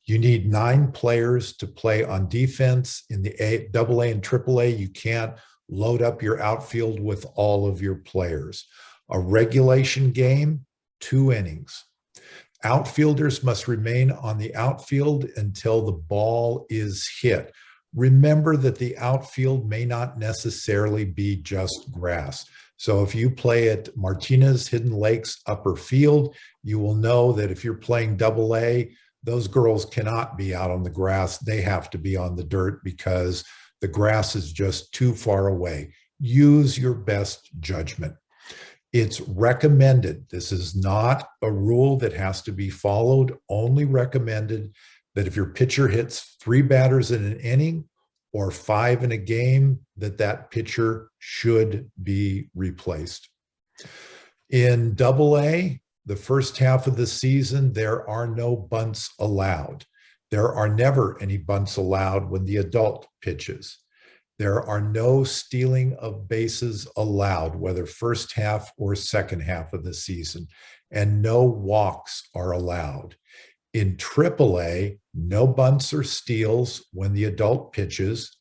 You need 9 players to play on defense. In the AA and AAA, you can't load up your outfield with all of your players. A regulation game, 2 innings. Outfielders must remain on the outfield until the ball is hit. Remember that the outfield may not necessarily be just grass. So if you play at Martinez Hidden Lakes upper field, you will know that if you're playing AA, those girls cannot be out on the grass. They have to be on the dirt because the grass is just too far away. Use your best judgment. It's recommended. This is not a rule that has to be followed, only recommended that if your pitcher hits 3 batters in an inning or 5 in a game, that pitcher should be replaced. In AA, the first half of the season, there are no bunts allowed. There are never any bunts allowed when the adult pitches. There are no stealing of bases allowed, whether first half or second half of the season, and no walks are allowed. In AAA, no bunts or steals when the adult pitches,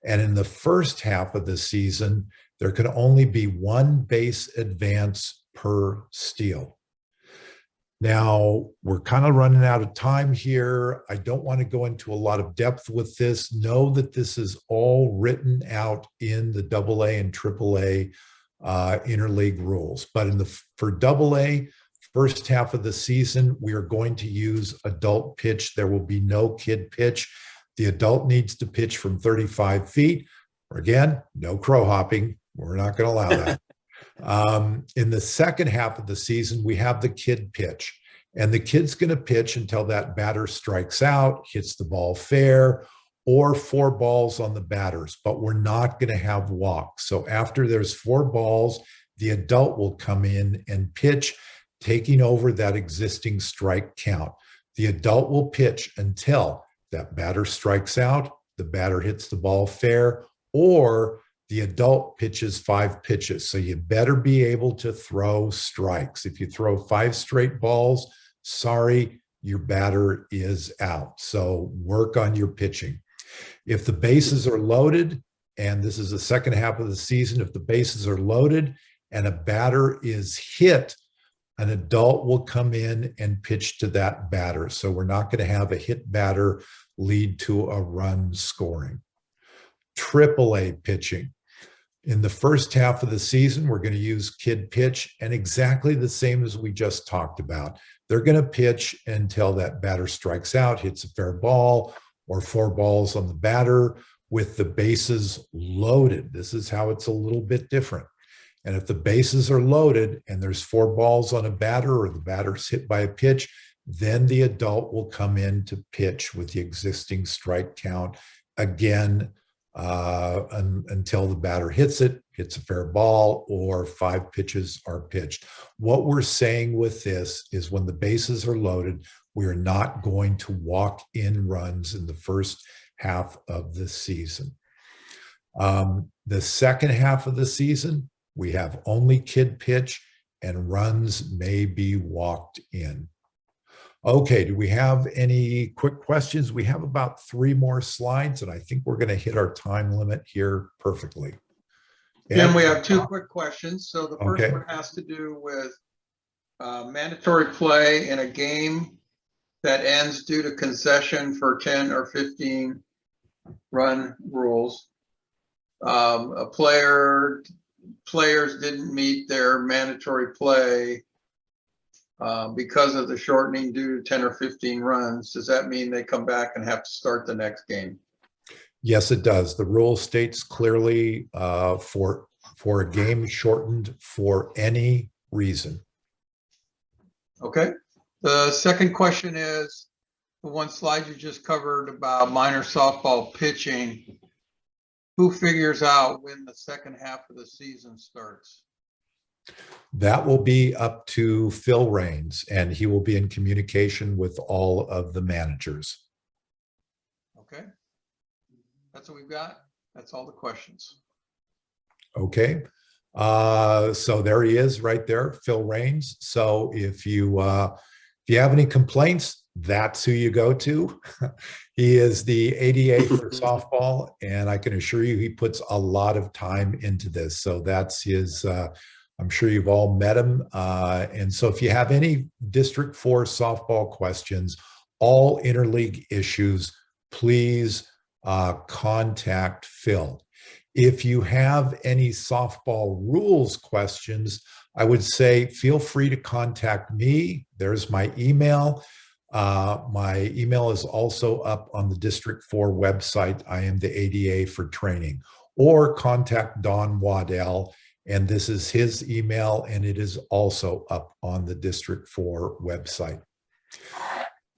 and in the first half of the season, there can only be 1 base advance per steal. Now, we're kind of running out of time here. I don't want to go into a lot of depth with this. Know that this is all written out in the AA and AAA interleague rules. But for AA, first half of the season, we are going to use adult pitch. There will be no kid pitch. The adult needs to pitch from 35 feet. Again, no crow hopping. We're not going to allow that. In the second half of the season, we have the kid pitch, and the kid's going to pitch until that batter strikes out, hits the ball fair, or 4 balls on the batters, but we're not going to have walks. So after there's 4 balls, the adult will come in and pitch, taking over that existing strike count. The adult will pitch until that batter strikes out, the batter hits the ball fair, or the adult pitches 5 pitches. So you better be able to throw strikes. If you throw 5 straight balls, sorry, your batter is out. So work on your pitching. If the bases are loaded, and this is the second half of the season, if the bases are loaded and a batter is hit, an adult will come in and pitch to that batter. So we're not going to have a hit batter lead to a run scoring. AAA pitching. In the first half of the season, we're going to use kid pitch, and exactly the same as we just talked about. They're going to pitch until that batter strikes out, hits a fair ball, or 4 balls on the batter with the bases loaded. This is how it's a little bit different. And if the bases are loaded and there's 4 balls on a batter, or the batter's hit by a pitch, then the adult will come in to pitch with the existing strike count again, until the batter hits a fair ball, or 5 pitches are pitched. What we're saying with this is when the bases are loaded, we are not going to walk in runs in the first half of the season. The second half of the season, we have only kid pitch, and runs may be walked in. Okay, do we have any quick questions? We have about 3 more slides, and I think we're going to hit our time limit here perfectly. Jim, we have 2 quick questions. So the first Okay. one has to do with mandatory play in a game that ends due to concession for 10 or 15 run rules. Players didn't meet their mandatory play because of the shortening due to 10 or 15 runs. Does that mean they come back and have to start the next game? Yes, it does. The rule states clearly for a game shortened for any reason. Okay. The second question is the one slide you just covered about minor softball pitching. Who figures out when the second half of the season starts? That will be up to Phil Raines, and he will be in communication with all of the managers. Okay. That's what we've got. That's all the questions. Okay. So there he is right there, Phil Raines. So if you have any complaints, that's who you go to. He is the ADA for softball, and I can assure you he puts a lot of time into this. So that's his, I'm sure you've all met him. And so if you have any District 4 softball questions, all interleague issues, please contact Phil. If you have any softball rules questions, I would say feel free to contact me. There's my email. My email is also up on the District 4 website. I am the ADA for training. Or contact Don Waddell, And this is his email, and it is also up on the District 4 website.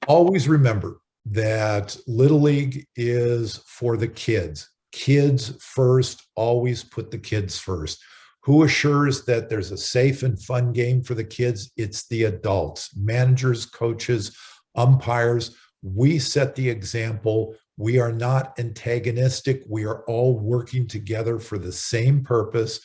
Always remember that Little League is for the kids. Kids first, always put the kids first. Who assures that there's a safe and fun game for the kids? It's the adults, managers, coaches, umpires. We set the example. We are not antagonistic. We are all working together for the same purpose.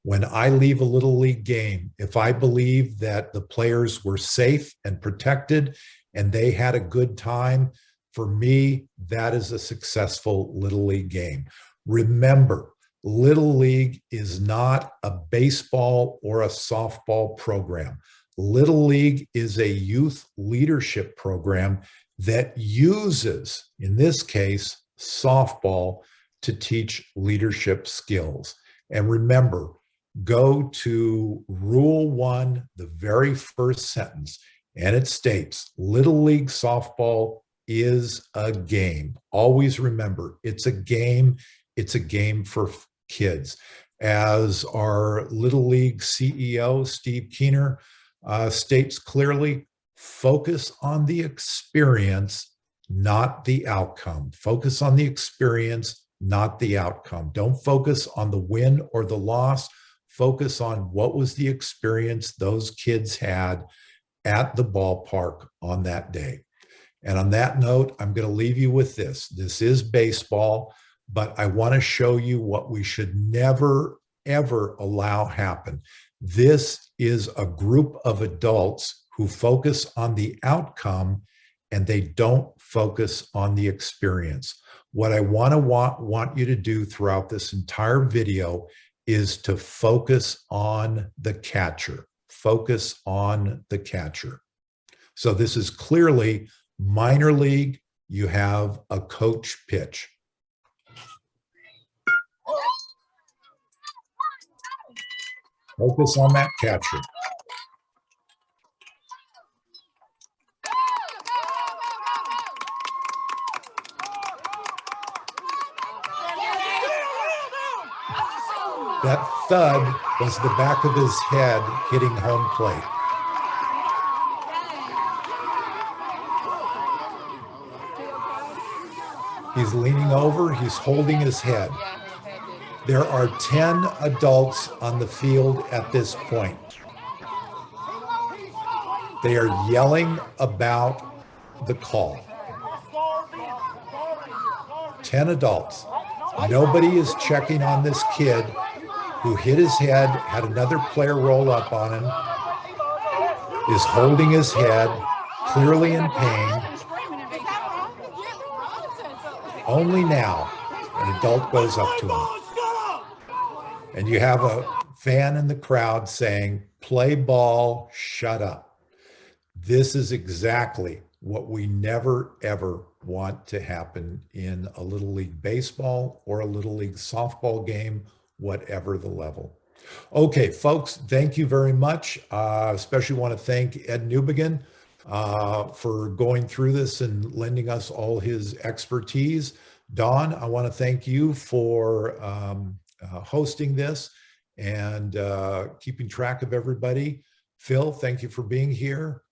When I leave a Little League game, if I believe that the players were safe and protected and they had a good time, for me, that is a successful Little League game. Remember, Little League is not a baseball or a softball program. Little League is a youth leadership program that uses, in this case, softball to teach leadership skills. And remember, go to Rule 1, the very first sentence, and it states, Little League softball is a game. Always remember, it's a game. It's a game for kids. As our Little League CEO, Steve Keener, states clearly, focus on the experience, not the outcome. Focus on the experience, not the outcome. Don't focus on the win or the loss. Focus on what was the experience those kids had at the ballpark on that day. And on that note, I'm going to leave you with this. This is baseball, but I want to show you what we should never, ever allow happen. This is a group of adults who focus on the outcome and they don't focus on the experience. What I want you to do throughout this entire video is to focus on the catcher. Focus on the catcher. So this is clearly minor league. You have a coach pitch. Focus on that catcher. That thud was the back of his head hitting home plate. He's leaning over, he's holding his head. There are 10 adults on the field at this point. They are yelling about the call. 10 adults. Nobody is checking on this kid who hit his head, had another player roll up on him, is holding his head, clearly in pain. Only now, an adult goes up to him. And you have a fan in the crowd saying, play ball, shut up. This is exactly what we never, ever want to happen in a Little League baseball or a Little League softball game, whatever the level. Okay, folks, thank you very much. Especially want to thank Ed Newbegin for going through this and lending us all his expertise. Dawn, I want to thank you for hosting this and keeping track of everybody. Phil, thank you for being here.